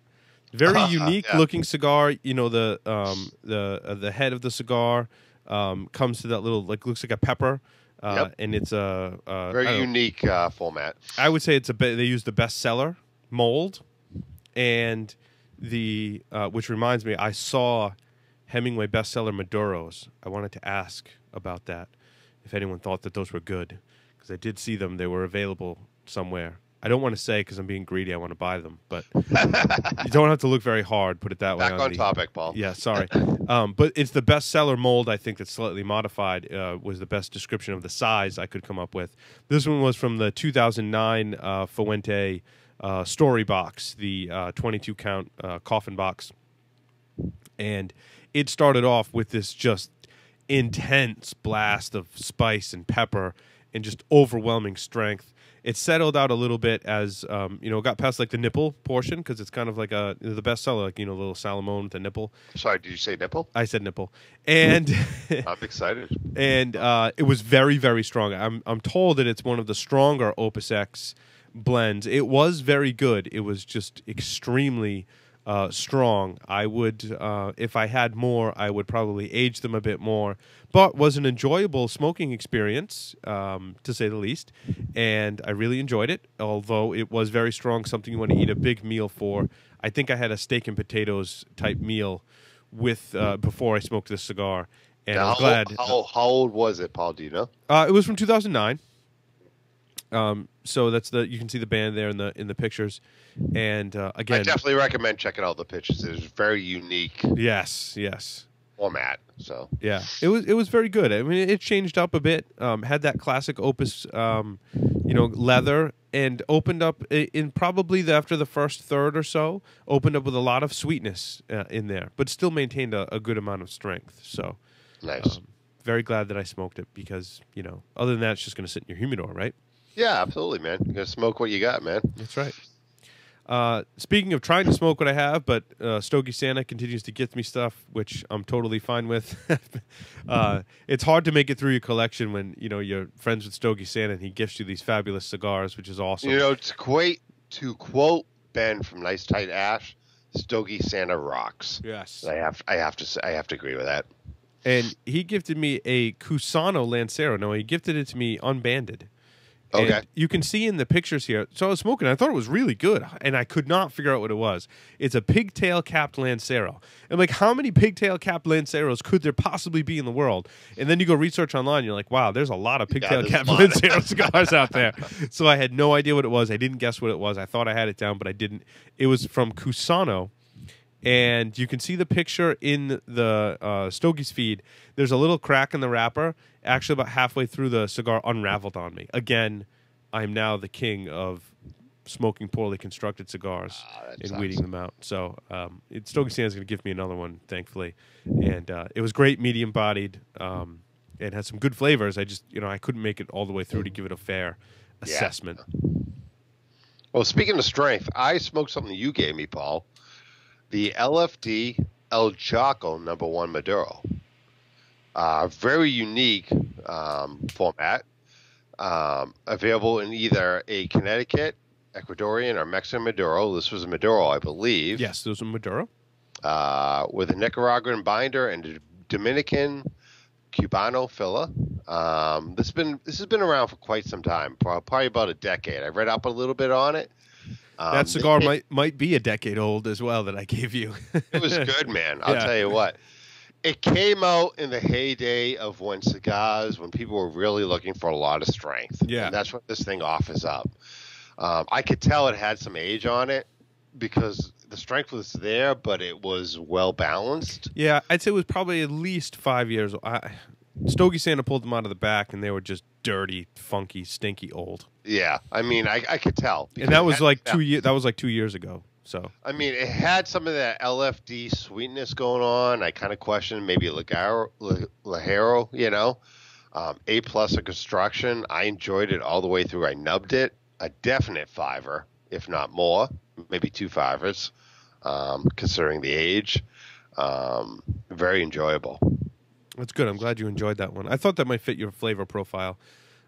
Very unique looking cigar. The head of the cigar comes to that little looks like a pepper, and it's a very unique format. I would say they use the bestseller mold, and which reminds me, I saw Hemingway bestseller Maduros. I wanted to ask about that, if anyone thought that those were good, because I did see them. They were available somewhere. I don't want to say because I'm being greedy. I want to buy them, but you don't have to look very hard. Put it that way. Back on topic, Paul. Yeah, sorry. But it's the bestseller mold. I think that's slightly modified. Was the best description of the size I could come up with. This one was from the 2009 Fuente story box, the 22 count coffin box, and it started off with this just intense blast of spice and pepper and just overwhelming strength. It settled out a little bit as got past like the nipple portion, because it's kind of like the best seller, like the little salamone with the nipple. Sorry, did you say nipple? I said nipple, and I'm excited. And it was very, very strong. I'm told that it's one of the stronger Opus X blends. It was very good. It was just extremely strong. I would, if I had more, I would probably age them a bit more. But was an enjoyable smoking experience, to say the least. And I really enjoyed it, although it was very strong, something you want to eat a big meal for. I think I had a steak and potatoes type meal with before I smoked this cigar. And now, I'm glad. How old was it, Paul? Do you know? It was from 2009. So that's you can see the band there in the pictures. And again, I definitely recommend checking out the pictures. It's very unique. Yes. Format. So yeah, it was very good. I mean, it changed up a bit. Had that classic Opus, leather, and opened up in probably after the first third or so. Opened up with a lot of sweetness in there, but still maintained a good amount of strength. So nice. Very glad that I smoked it, because other than that, it's just going to sit in your humidor, right? Yeah, absolutely, man. You gotta smoke what you got, man. That's right. Speaking of trying to smoke what I have, but Stogie Santa continues to gift me stuff, which I'm totally fine with. It's hard to make it through your collection when you're friends with Stogie Santa and he gifts you these fabulous cigars, which is awesome. To quote Ben from Nice Tight Ash, Stogie Santa rocks. Yes, I have to agree with that. And he gifted me a Cusano Lancero. No, he gifted it to me unbanded. Okay. And you can see in the pictures here. So I was smoking. I thought it was really good, and I could not figure out what it was. It's a pigtail capped Lancero. I'm like, how many pigtail capped Lanceros could there possibly be in the world? And then you go research online. And you're like, wow, there's a lot of pigtail capped Lancero cigars out there. So I had no idea what it was. I didn't guess what it was. I thought I had it down, but I didn't. It was from Cusano. And you can see the picture in the Stogie's feed. There's a little crack in the wrapper. Actually, about halfway through, the cigar unraveled on me. Again, I'm now the king of smoking poorly constructed cigars and weeding them out. So Stogie Santa's going to give me another one, thankfully. And it was great, medium-bodied, and had some good flavors. I just, I couldn't make it all the way through to give it a fair assessment. Well, speaking of strength, I smoked something you gave me, Paul. The LFD El Chaco #1 Maduro. Very unique format. Available in either a Connecticut, Ecuadorian, or Mexican Maduro. This was a Maduro, I believe. Yes, this was a Maduro. With a Nicaraguan binder and a Dominican Cubano filler. This has been around for quite some time, probably about a decade. I read up a little bit on it. That cigar might be a decade old as well that I gave you. It was good, man. I'll tell you what. It came out in the heyday of when people were really looking for a lot of strength. Yeah. And that's what this thing offers up. I could tell it had some age on it because the strength was there, but it was well balanced. Yeah, I'd say it was probably at least 5 years old. Stogie Santa pulled them out of the back, and they were just dirty, funky, stinky old. Yeah, I mean, I could tell. And that was like 2 years. That was like 2 years ago. So I mean, it had some of that LFD sweetness going on. I kind of questioned maybe Lajero, A+ of construction. I enjoyed it all the way through. I nubbed it. A definite fiver, if not more, maybe 2 fivers, considering the age. Very enjoyable. That's good. I'm glad you enjoyed that one. I thought that might fit your flavor profile.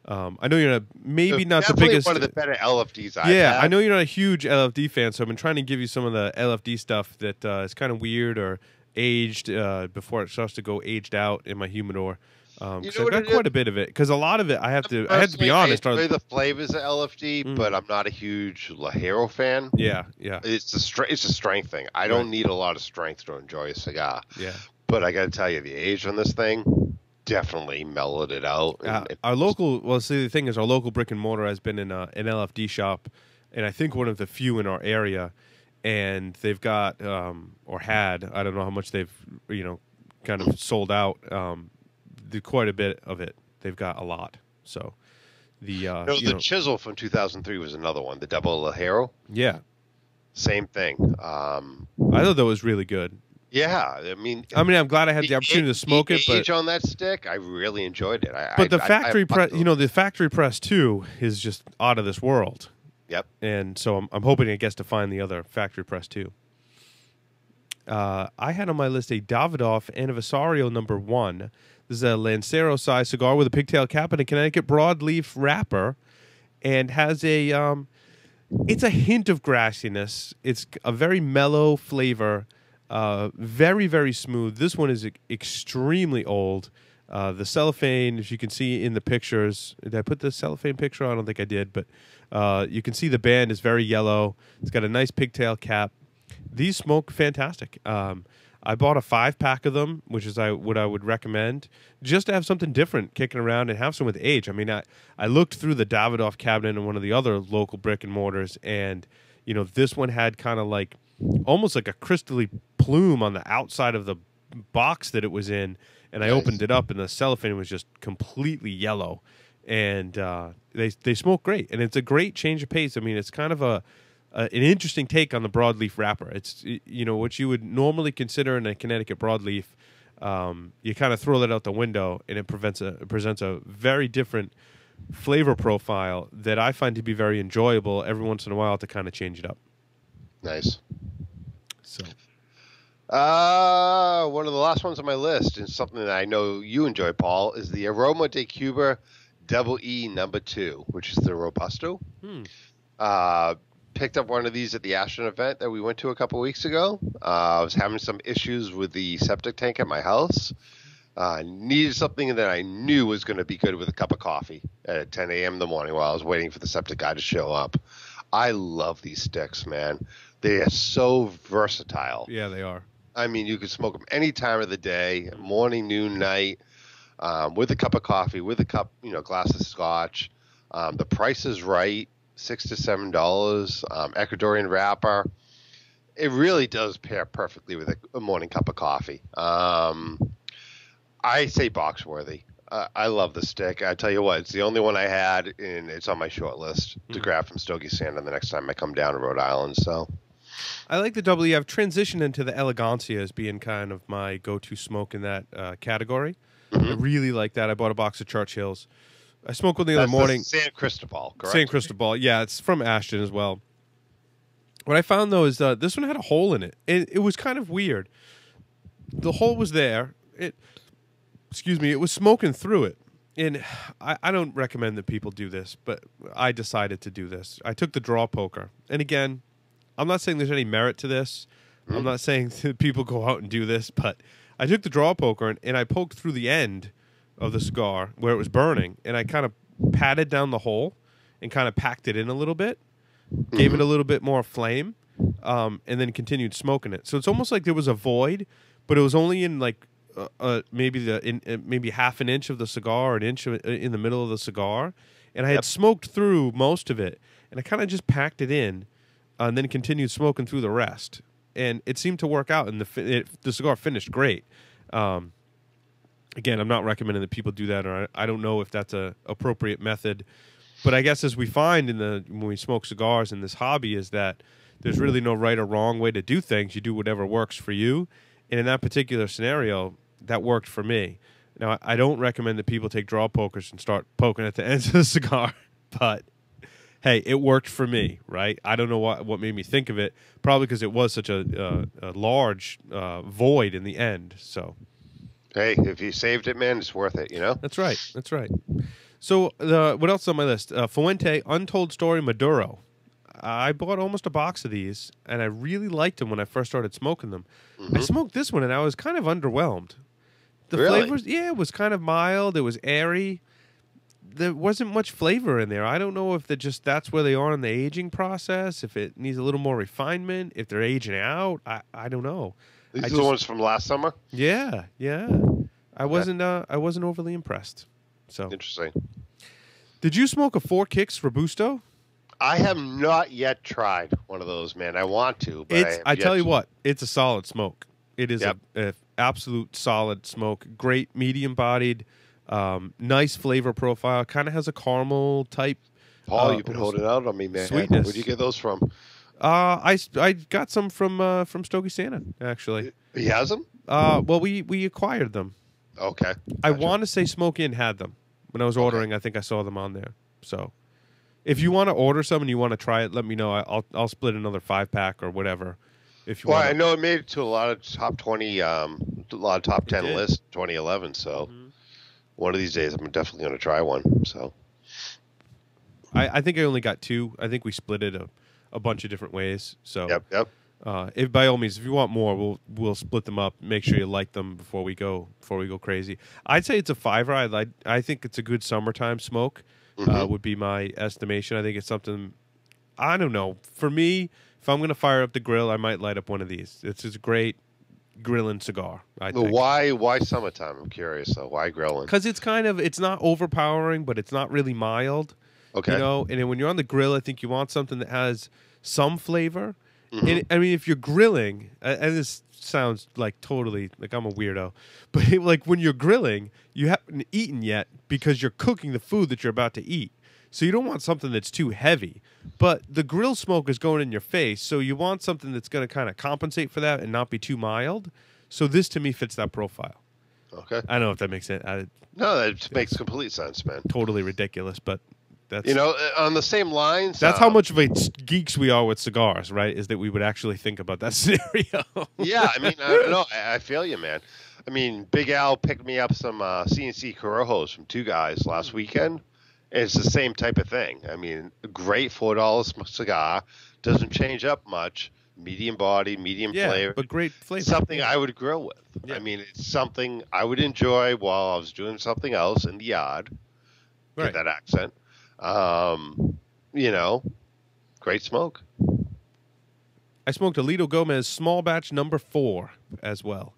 I know you're not the biggest. One of the better LFDs I've had. had. I know you're not a huge LFD fan, so I've been trying to give you some of the LFD stuff that is kind of weird or aged before it starts to go aged out in my humidor. Because I've got quite a bit of it. Because a lot of it, I had to be honest. I enjoy the flavors of LFD, but I'm not a huge Lajero fan. Yeah. It's a strength thing. I don't need a lot of strength to enjoy a cigar. Yeah. But I got to tell you, the age on this thing definitely mellowed it out. The thing is, our local brick and mortar has been in an LFD shop, and I think one of the few in our area, and they've got or had, I don't know how much they've kind of sold out. Quite a bit of it. They've got a lot. So the Chisel from 2003 was another one. The double Lajero. Yeah. Same thing. I thought that was really good. Yeah, I'm glad I had the opportunity to smoke it, but age on that stick, I really enjoyed it. but the factory press, the factory press too is just out of this world. Yep. And so I'm hoping it gets to find the other factory press too. I had on my list a Davidoff Anniversario number 1. This is a Lancero size cigar with a pigtail cap and a Connecticut broadleaf wrapper, and has it's a hint of grassiness. It's a very mellow flavor, very, very smooth. This one is extremely old. The cellophane, as you can see in the pictures, did I put the cellophane picture on? I don't think I did, but you can see the band is very yellow. It's got a nice pigtail cap. These smoke fantastic. I bought a 5-pack of them, which is what I would recommend, just to have something different kicking around and have some with age. I mean, I looked through the Davidoff cabinet in one of the other local brick and mortars, and this one had kind of like almost like a crystally plume on the outside of the box that it was in, and I opened it up, and the cellophane was just completely yellow, and they smoke great, and it's a great change of pace. I mean, it's kind of an interesting take on the broadleaf wrapper. It's what you would normally consider in a Connecticut broadleaf. You kind of throw that out the window, and it presents a very different flavor profile that I find to be very enjoyable every once in a while to kind of change it up. Nice. So, one of the last ones on my list, and something that I know you enjoy, Paul, is the Aroma de Cuba Double E number 2, which is the Robusto. Picked up one of these at the Ashton event that we went to a couple weeks ago. I was having some issues with the septic tank at my house. Needed something that I knew was going to be good with a cup of coffee at 10 a.m. in the morning while I was waiting for the septic guy to show up. I love these sticks, man. They are so versatile. Yeah, they are. I mean, you can smoke them any time of the day, morning, noon, night, with a cup of coffee, with a glass of scotch. The price is right. $6 to $7, Ecuadorian wrapper. It really does pair perfectly with a morning cup of coffee. I say box worthy. I love the stick. I tell you what, it's the only one I had, and it's on my short list to grab from Stogie Santa the next time I come down to Rhode Island. So, I like the double E. I've transitioned into the Elegancia as being kind of my go-to smoke in that category. I really like that. I bought a box of Churchills. I smoked one the other morning. San Cristobal, correct? San Cristobal, yeah, it's from Ashton as well. What I found though is this one had a hole in it. It was kind of weird. The hole was there. It was smoking through it, and I don't recommend that people do this, but I decided to do this. I took the draw poker, and again, I'm not saying there's any merit to this. I'm not saying that people go out and do this, but I took the draw poker and I poked through the end of the cigar where it was burning, and I kind of patted down the hole and kind of packed it in a little bit, gave it a little bit more flame, and then continued smoking it. So it's almost like there was a void, but it was only in like maybe half an inch of the cigar, or an inch in the middle of the cigar, and I had smoked through most of it, and I kind of just packed it in, and then continued smoking through the rest, and it seemed to work out, and the cigar finished great. Again, I'm not recommending that people do that, or I don't know if that's a appropriate method. But I guess as we find when we smoke cigars in this hobby is that there's really no right or wrong way to do things. You do whatever works for you. And in that particular scenario, that worked for me. Now, I don't recommend that people take draw pokers and start poking at the ends of the cigar. But, hey, it worked for me, right? I don't know what made me think of it. Probably because it was such a large void in the end, so... Hey, if you saved it, man, it's worth it, That's right. That's right. So what else is on my list? Fuente Untold Story Maduro. I bought almost a box of these, and I really liked them when I first started smoking them. I smoked this one, and I was kind of underwhelmed. The flavors, it was kind of mild. It was airy. There wasn't much flavor in there. I don't know if that's where they are in the aging process, if it needs a little more refinement, if they're aging out. I don't know. These are the ones from last summer? Yeah. I wasn't overly impressed. So interesting. Did you smoke a 4 Kicks Robusto? I have not yet tried one of those, man. I want to, but I tell you what, it's a solid smoke. It is a absolute solid smoke. Great medium bodied, nice flavor profile. Kind of has a caramel type. Paul, you've been holding out on me, man. Sweetness. Where'd you get those from? I got some from Stogie Santa, actually. He has them? Well, we acquired them. Okay. I Gotcha. want to say Smoke Inn had them when I was ordering. I think I saw them on there. So, if you want to order some and you want to try it, let me know. I'll split another 5-pack or whatever. If you want. I know it made it to a lot of top 20, a lot of top 10 lists, 2011. So, one of these days, I'm definitely going to try one. So, I think I only got 2. I think we split it a bunch of different ways. So, yep. If by all means, if you want more, we'll split them up. Make sure you like them before we go crazy. I'd say it's a 5-er. I think it's a good summertime smoke. Would be my estimation. I think it's something. I don't know. For me, if I'm going to fire up the grill, I might light up one of these. It's a great grilling cigar. I think. Why summertime? I'm curious though. Why grilling? Because it's not overpowering, but it's not really mild. Okay. And then when you're on the grill, I think you want something that has some flavor. And, I mean, if you're grilling, and this sounds like totally like I'm a weirdo, but like when you're grilling, you haven't eaten yet because you're cooking the food that you're about to eat. So you don't want something that's too heavy, but the grill smoke is going in your face. So you want something that's going to kind of compensate for that and not be too mild. So this to me fits that profile. Okay. I don't know if that makes sense. No, that makes complete sense, man. Totally ridiculous, but that's on the same lines. That's how much of a geeks we are with cigars, right? Is that we would actually think about that scenario. Yeah, I mean, I feel you, man. I mean, Big Al picked me up some CNC Corojos from 2 guys last weekend. And it's the same type of thing. I mean, a great $4 cigar. Doesn't change up much. Medium body, medium flavor. But great flavor. Something I would grill with. Yeah. I mean, it's something I would enjoy while I was doing something else in the yard. Right. Get that accent. Great smoke. I smoked a Lido Gomez small batch number 4 as well.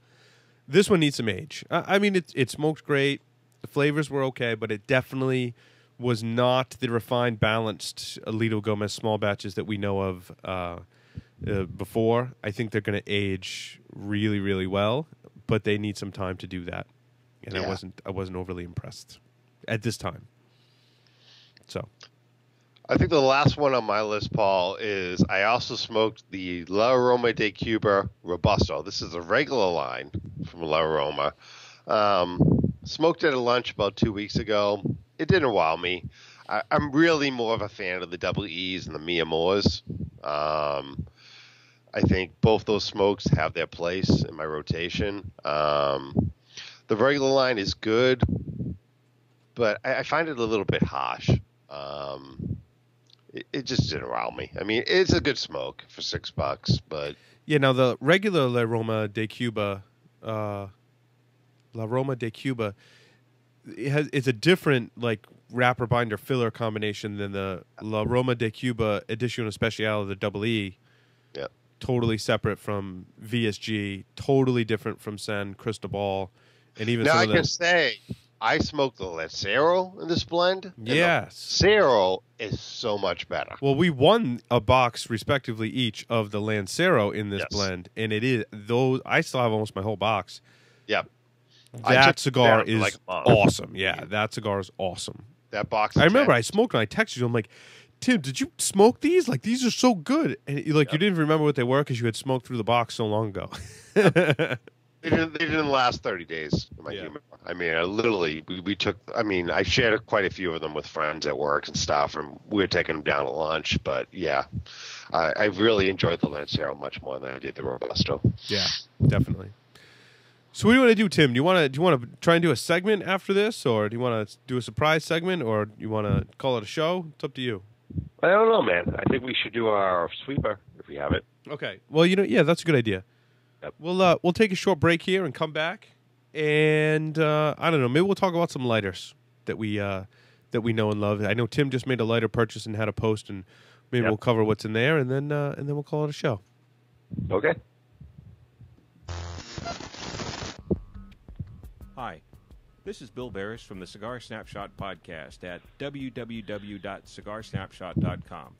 This one needs some age. I mean, it smoked great. The flavors were okay, but it definitely was not the refined, balanced Lido Gomez small batches that we know of before. I think they're going to age really, really well, but they need some time to do that. And yeah. I wasn't overly impressed at this time. So, I think the last one on my list, Paul, is I also smoked the La Aroma de Cuba Robusto. This is a regular line from La Aroma. Smoked it at lunch about 2 weeks ago. It didn't wow me. I'm really more of a fan of the Double E's and the Mi Amores. I think both those smokes have their place in my rotation. The regular line is good, but I find it a little bit harsh. It just didn't wow me. I mean, it's a good smoke for $6, but yeah. Now the regular La Aroma de Cuba, it's a different like wrapper binder filler combination than the La Aroma de Cuba Edition Especial, the Double E. Yeah. Totally separate from VSG, totally different from San Cristobal, and even now I can say I smoked the Lancero in this blend. Yes, the Lancero is so much better. Well, we won a box respectively each of the Lancero in this blend, and it is those. I still have almost my whole box. Yep. That cigar is awesome. Yeah, that cigar is awesome. That box. I remember I smoked and I texted you. I'm like, Tim, did you smoke these? Like, these are so good. And you didn't remember what they were because you had smoked through the box so long ago. They didn't last 30 days. In my humor. I mean, we took. I mean, I shared quite a few of them with friends at work and stuff, and we were taking them down at lunch. But yeah, I really enjoyed the Lancero much more than I did the Robusto. Yeah, definitely. So what do you want to do, Tim? Do you want to try and do a segment after this, or do you want to do a surprise segment, or do you want to call it a show? It's up to you. I don't know, man. I think we should do our sweeper if we have it. Okay. Well, yeah, that's a good idea. Yep. We'll take a short break here and come back, and I don't know. Maybe we'll talk about some lighters that we know and love. I know Tim just made a lighter purchase and had a post, and maybe we'll cover what's in there, and then we'll call it a show. Okay. Hi, this is Bill Barris from the Cigar Snapshot podcast at www.cigarsnapshot.com.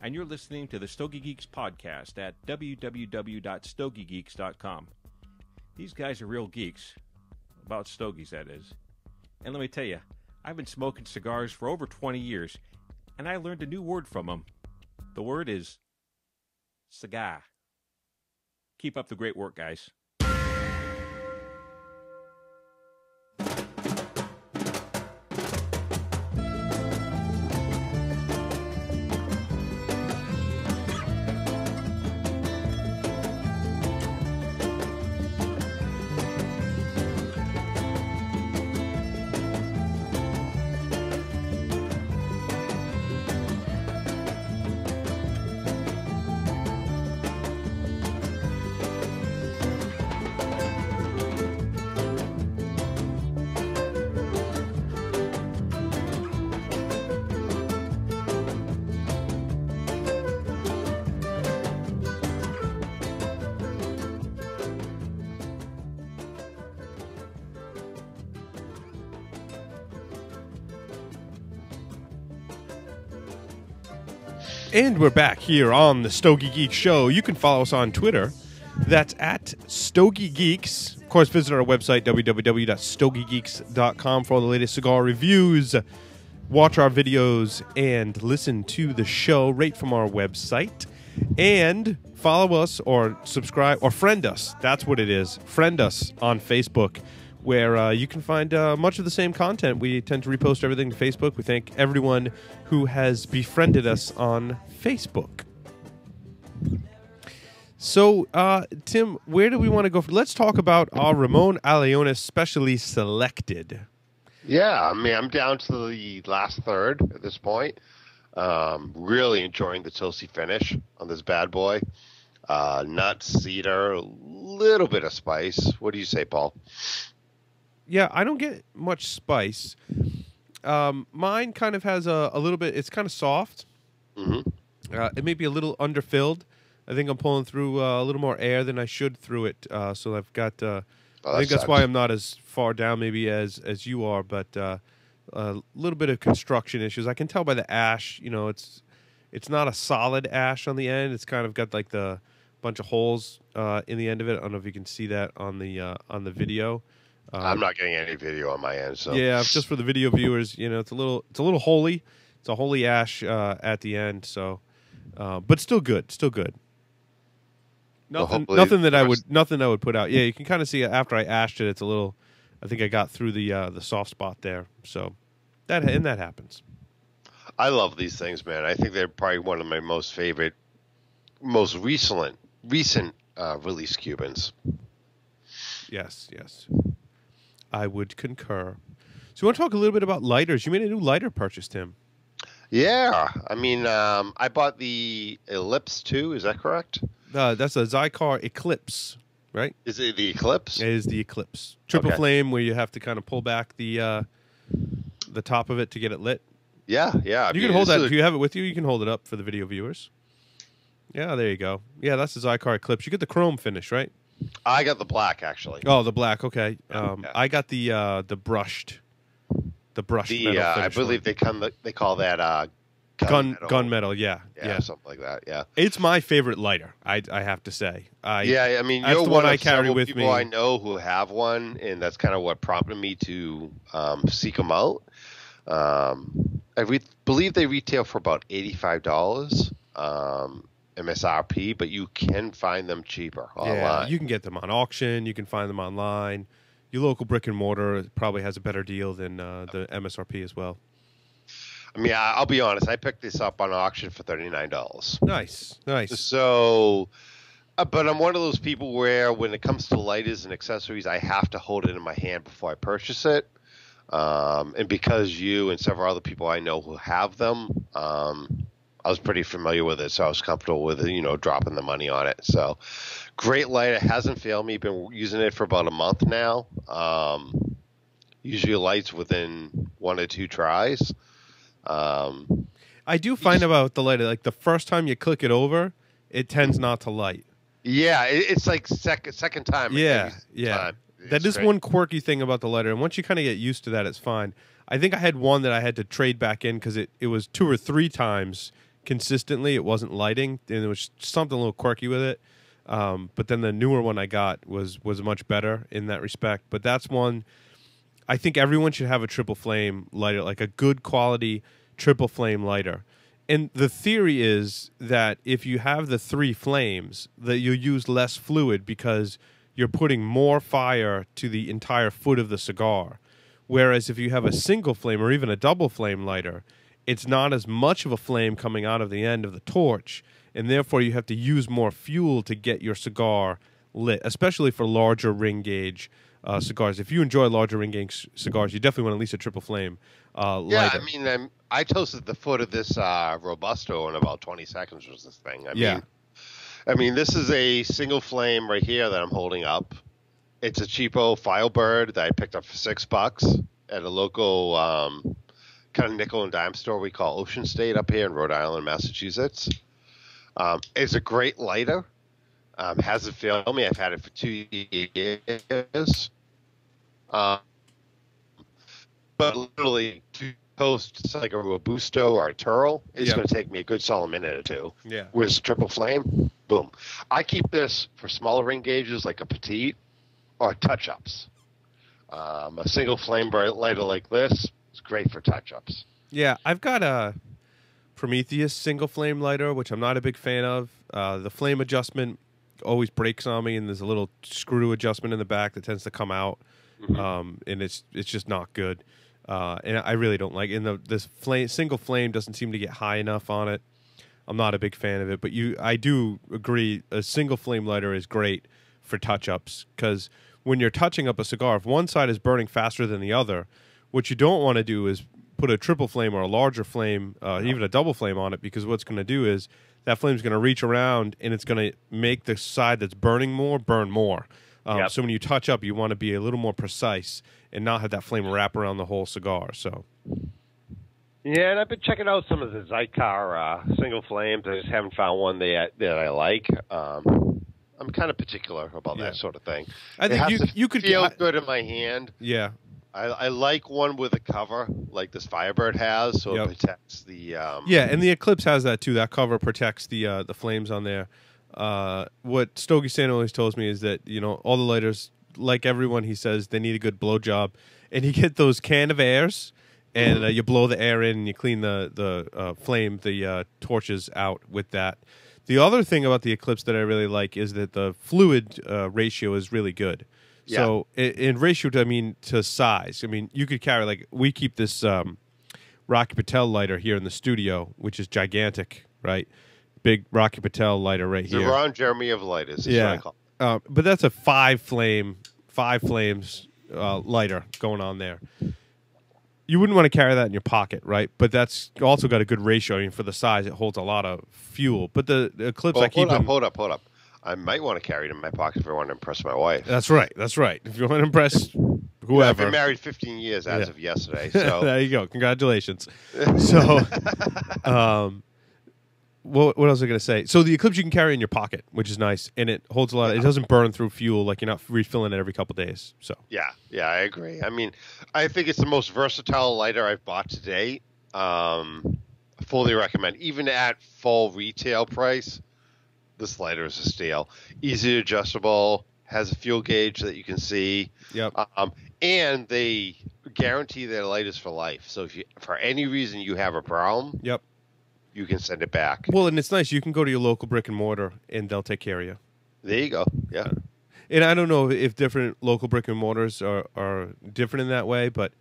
And you're listening to the Stogie Geeks podcast at www.stogiegeeks.com. These guys are real geeks. About stogies, that is. And let me tell you, I've been smoking cigars for over 20 years, and I learned a new word from them. The word is cigar. Keep up the great work, guys. And we're back here on the Stogie Geeks Show. You can follow us on Twitter. That's at Stogie Geeks. Of course, visit our website, www.stogiegeeks.com, for all the latest cigar reviews. Watch our videos and listen to the show right from our website. And follow us or subscribe or friend us. That's what it is. Friend us on Facebook, where you can find much of the same content. We tend to repost everything to Facebook. We thank everyone who has befriended us on Facebook. So, Tim, where do we want to go? Let's talk about our Ramon Allones Specially Selected. Yeah, I mean, I'm down to the last third at this point. Really enjoying the toasty finish on this bad boy. Nuts, cedar, a little bit of spice. What do you say, Paul? Yeah, I don't get much spice. Mine kind of has a little bit. It's kind of soft. Mm-hmm. It may be a little underfilled. I think I'm pulling through a little more air than I should through it. So I've got. I think that's why I'm not as far down maybe as you are, but a little bit of construction issues. I can tell by the ash. You know, it's not a solid ash on the end. It's kind of got like the bunch of holes in the end of it. I don't know if you can see that on the video. I'm not getting any video on my end, so yeah, just for the video viewers, you know, it's a little holy. It's a holy ash at the end, so but still good, Nothing that I would put out. Yeah, you can kind of see after I ashed it, it's a little. I think I got through the soft spot there, so that happens. I love these things, man. I think they're probably one of my most favorite, most recent release Cubans. Yes. I would concur. So you want to talk a little bit about lighters? You made a new lighter purchase, Tim. Yeah. I mean, I bought the Ellipse 2. Is that correct? That's a Zycar Eclipse, right? Is it the Eclipse? It is the Eclipse. Triple flame where you have to kind of pull back the top of it to get it lit. Yeah. You can hold that. If you have it with you, you can hold it up for the video viewers. Yeah, there you go. Yeah, that's the Zycar Eclipse. You get the chrome finish, right? I got the black, actually. Oh, the black. Okay. Yeah. I got the brushed metal finish. I believe they call that gun metal. Yeah, something like that. Yeah, it's my favorite lighter. I have to say. I mean, you're one I carry with people me. I know who have one, and that's kind of what prompted me to seek them out. I believe they retail for about $85. MSRP, but you can find them cheaper online. Yeah, you can get them on auction. You can find them online. Your local brick and mortar probably has a better deal than the MSRP as well. I mean, I'll be honest. I picked this up on auction for $39. Nice. So, but I'm one of those people where when it comes to lighters and accessories, I have to hold it in my hand before I purchase it. And because you and several other people I know who have them, I was pretty familiar with it, so I was comfortable with it, dropping the money on it. So, great lighter, hasn't failed me. Been using it for about a month now. Usually lights within 1 or 2 tries. I do find about the lighter, like the first time you click it over, it tends not to light. Yeah, it's like second time. Yeah. That is great. one quirky thing about the lighter, and once you kind of get used to that, it's fine. I think I had one that I had to trade back in because it was 2 or 3 times consistently it wasn't lighting, and there was something a little quirky with it. But then the newer one I got was much better in that respect. But that's one I think everyone should have a triple flame lighter, like a good quality triple flame lighter. And the theory is that if you have the 3 flames, that you'll use less fluid because you're putting more fire to the entire foot of the cigar. Whereas if you have a single flame or even a double flame lighter, it's not as much of a flame coming out of the end of the torch, and therefore you have to use more fuel to get your cigar lit, especially for larger ring gauge cigars. If you enjoy larger ring gauge cigars, you definitely want at least a triple flame lighter. Yeah, I mean, I toasted the foot of this Robusto in about 20 seconds was this thing. I mean, this is a single flame right here that I'm holding up. It's a cheapo Firebird that I picked up for $6 at a local kind of nickel and dime store we call Ocean State up here in Rhode Island, Massachusetts. It's a great lighter. Hasn't failed me. I've had it for 2 years. But literally 2 toast like a Robusto or a Turl, it's Yeah. going to take me a good solid minute or two. Yeah. With triple flame, boom. I keep this for smaller ring gauges like a petite or touch-ups. A single flame lighter like this is great for touch-ups. Yeah, I've got a Prometheus single flame lighter, which I'm not a big fan of. The flame adjustment always breaks on me, and there's a little screw adjustment in the back that tends to come out, and it's just not good. And I really don't like it. And this single flame doesn't seem to get high enough on it. I'm not a big fan of it, but I do agree a single flame lighter is great for touch-ups, because when you're touching up a cigar, if one side is burning faster than the other, what you don't want to do is put a triple flame or a larger flame, even a double flame on it, because what's going to do is that flame's going to reach around and it's going to make the side that's burning more burn more. So when you touch up, you want to be a little more precise and not have that flame wrap around the whole cigar. So, yeah, and I've been checking out some of the Zycar single flames. I just haven't found one that I like. I'm kind of particular about that sort of thing. I think you could feel good in my hand. Yeah. I like one with a cover like this Firebird has, so it protects the. Yeah, and the Eclipse has that too. That cover protects the flames on there. What Stogie Santa always tells me is that all the lighters, like everyone, he says they need a good blow job, and you get those can of airs, and you blow the air in, and you clean the flame, the torches out with that. The other thing about the Eclipse that I really like is that the fluid ratio is really good. Yeah. So in ratio to size, you could carry, we keep this Rocky Patel lighter here in the studio, which is gigantic, right? Big Rocky Patel lighter right here. The Ron Jeremy of lighters. Is what I call it. But that's a five flames lighter going on there. You wouldn't want to carry that in your pocket, right? But that's also got a good ratio. For the size, it holds a lot of fuel. But the Eclipse, hold up. I might want to carry it in my pocket if I want to impress my wife. That's right. If you want to impress whoever. Yeah, I've been married 15 years as of yesterday. So there you go. Congratulations. So, what else was I going to say? So the Eclipse you can carry in your pocket, which is nice, and it holds a lot. It doesn't burn through fuel, like you're not refilling it every couple days. So yeah, I agree. I think it's the most versatile lighter I've bought to date. Fully recommend, even at full retail price. This lighter is a steal. Easy adjustable, has a fuel gauge that you can see. Yep. And they guarantee their lighters for life. So if for any reason you have a problem, you can send it back. Well, and it's nice. You can go to your local brick and mortar, and they'll take care of you. There you go. Yeah. And I don't know if different local brick and mortars are different in that way, but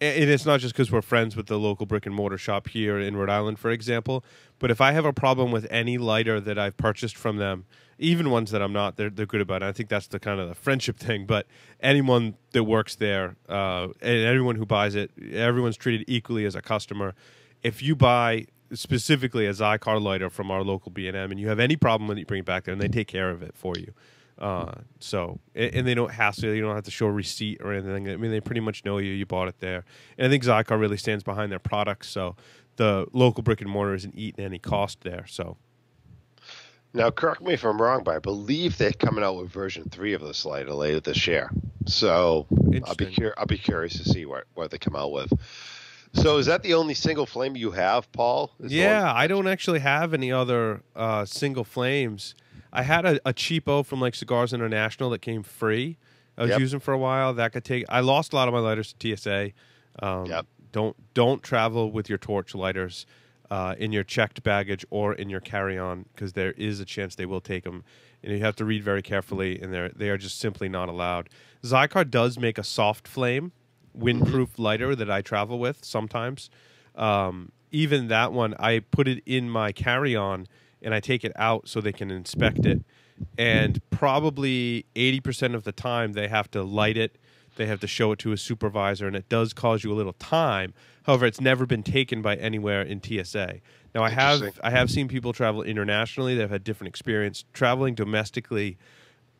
and it's not just because we're friends with the local brick and mortar shop here in Rhode Island, for example. But if I have a problem with any lighter that I've purchased from them, even ones that I'm not, they're good about it. I think that's the kind of the friendship thing. But anyone that works there and anyone who buys it, everyone's treated equally as a customer. If you buy specifically a Zycar lighter from our local B&M and you have any problem with it, you bring it back there, and they take care of it for you. And they don't hassle you. You don't have to show a receipt or anything. They pretty much know you bought it there. And I think Zycar really stands behind their products, so the local brick and mortar isn't eating any cost there. So now, correct me if I'm wrong, but I believe they're coming out with version 3 of this lighter later this year. So I'll be curious to see what they come out with. So is that the only single flame you have, Paul? I don't actually have any other single flames. I had a cheapo from Cigars International that came free. I was using for a while. I lost a lot of my lighters to TSA. Don't travel with your torch lighters in your checked baggage or in your carry-on, because there is a chance they will take them, and you have to read very carefully. And they are just simply not allowed. Zycar does make a soft flame windproof lighter that I travel with sometimes. Even that one, I put it in my carry-on and I take it out so they can inspect it. And probably 80% of the time they have to light it. They have to show it to a supervisor, and it does cause you a little time. However, it's never been taken by anywhere in TSA. Now, I have seen people travel internationally that have had different experience. Traveling domestically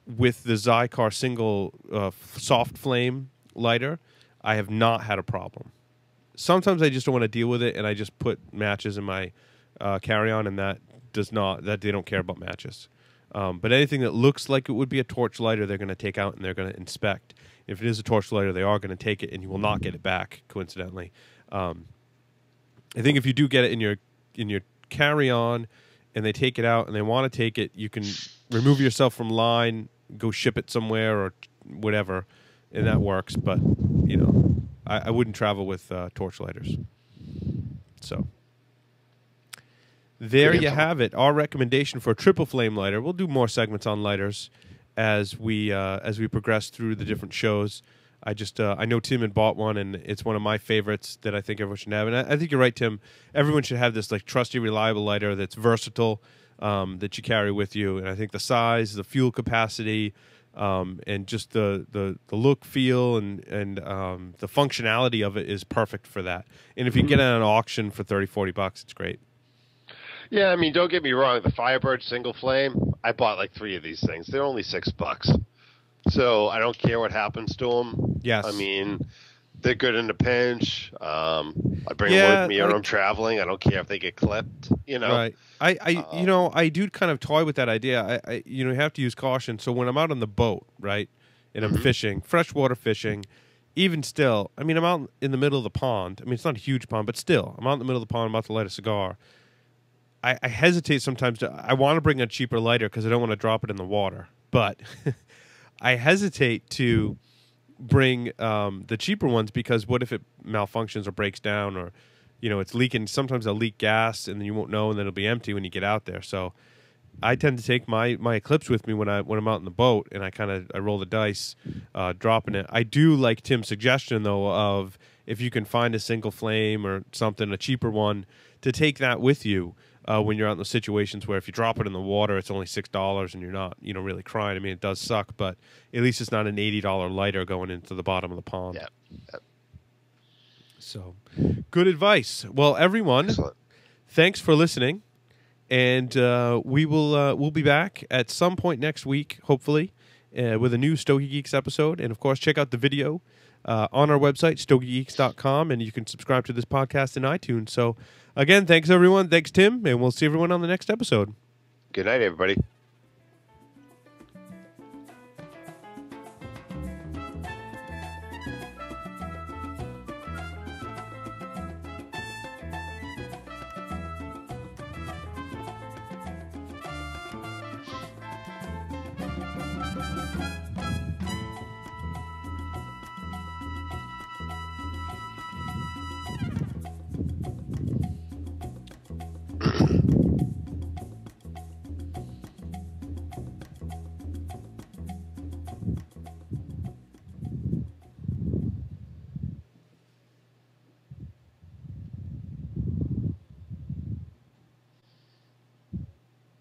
with the Zycar single soft flame lighter, I have not had a problem. Sometimes I just don't want to deal with it, and I just put matches in my carry-on, and that they don't care about matches. But anything that looks like it would be a torch lighter, they're going to take out and they're going to inspect. If it is a torch lighter, they are going to take it, and you will not get it back, coincidentally. I think if you do get it in your carry-on and they take it out and they want to take it, you can remove yourself from line, go ship it somewhere or whatever, and that works. But, you know, I wouldn't travel with torch lighters. So there you have it. Our recommendation for a triple flame lighter. We'll do more segments on lighters as we progress through the different shows. I know Tim had bought one, and it's one of my favorites that I think everyone should have. And I think you're right, Tim. Everyone should have this like trusty, reliable lighter that's versatile, that you carry with you. And I think the size, the fuel capacity, and just the look, feel, and the functionality of it is perfect for that. And if you can get it at an auction for $30-$40, it's great. Yeah, I mean, don't get me wrong. The Firebird single flame, I bought like 3 of these things. They're only $6. So I don't care what happens to them. Yes. I mean, they're good in a pinch. I bring them with me when I'm traveling. I don't care if they get clipped, you know. Right. I do kind of toy with that idea. I you have to use caution. So when I'm out on the boat, right, and I'm fishing, freshwater fishing, even still, I mean, I'm out in the middle of the pond. I mean, it's not a huge pond, but still, I'm out in the middle of the pond, I'm about to light a cigar. I hesitate sometimes. I want to bring a cheaper lighter because I don't want to drop it in the water. But I hesitate to bring the cheaper ones because what if it malfunctions or breaks down or, it's leaking. Sometimes they'll leak gas and then you won't know and then it'll be empty when you get out there. So I tend to take my Eclipse with me when I'm out in the boat and I roll the dice dropping it. I do like Tim's suggestion, though, of if you can find a single flame or something, a cheaper one, to take that with you. When you're out in those situations where if you drop it in the water, it's only $6 and you're not, really crying. I mean, it does suck, but at least it's not an $80 lighter going into the bottom of the pond. Yep. So, good advice. Well, everyone, thanks for listening, and we'll be back at some point next week, hopefully, with a new Stogie Geeks episode. And of course, check out the video on our website, stogiegeeks.com, and you can subscribe to this podcast in iTunes. So, again, thanks, everyone. Thanks, Tim, and we'll see everyone on the next episode. Good night, everybody.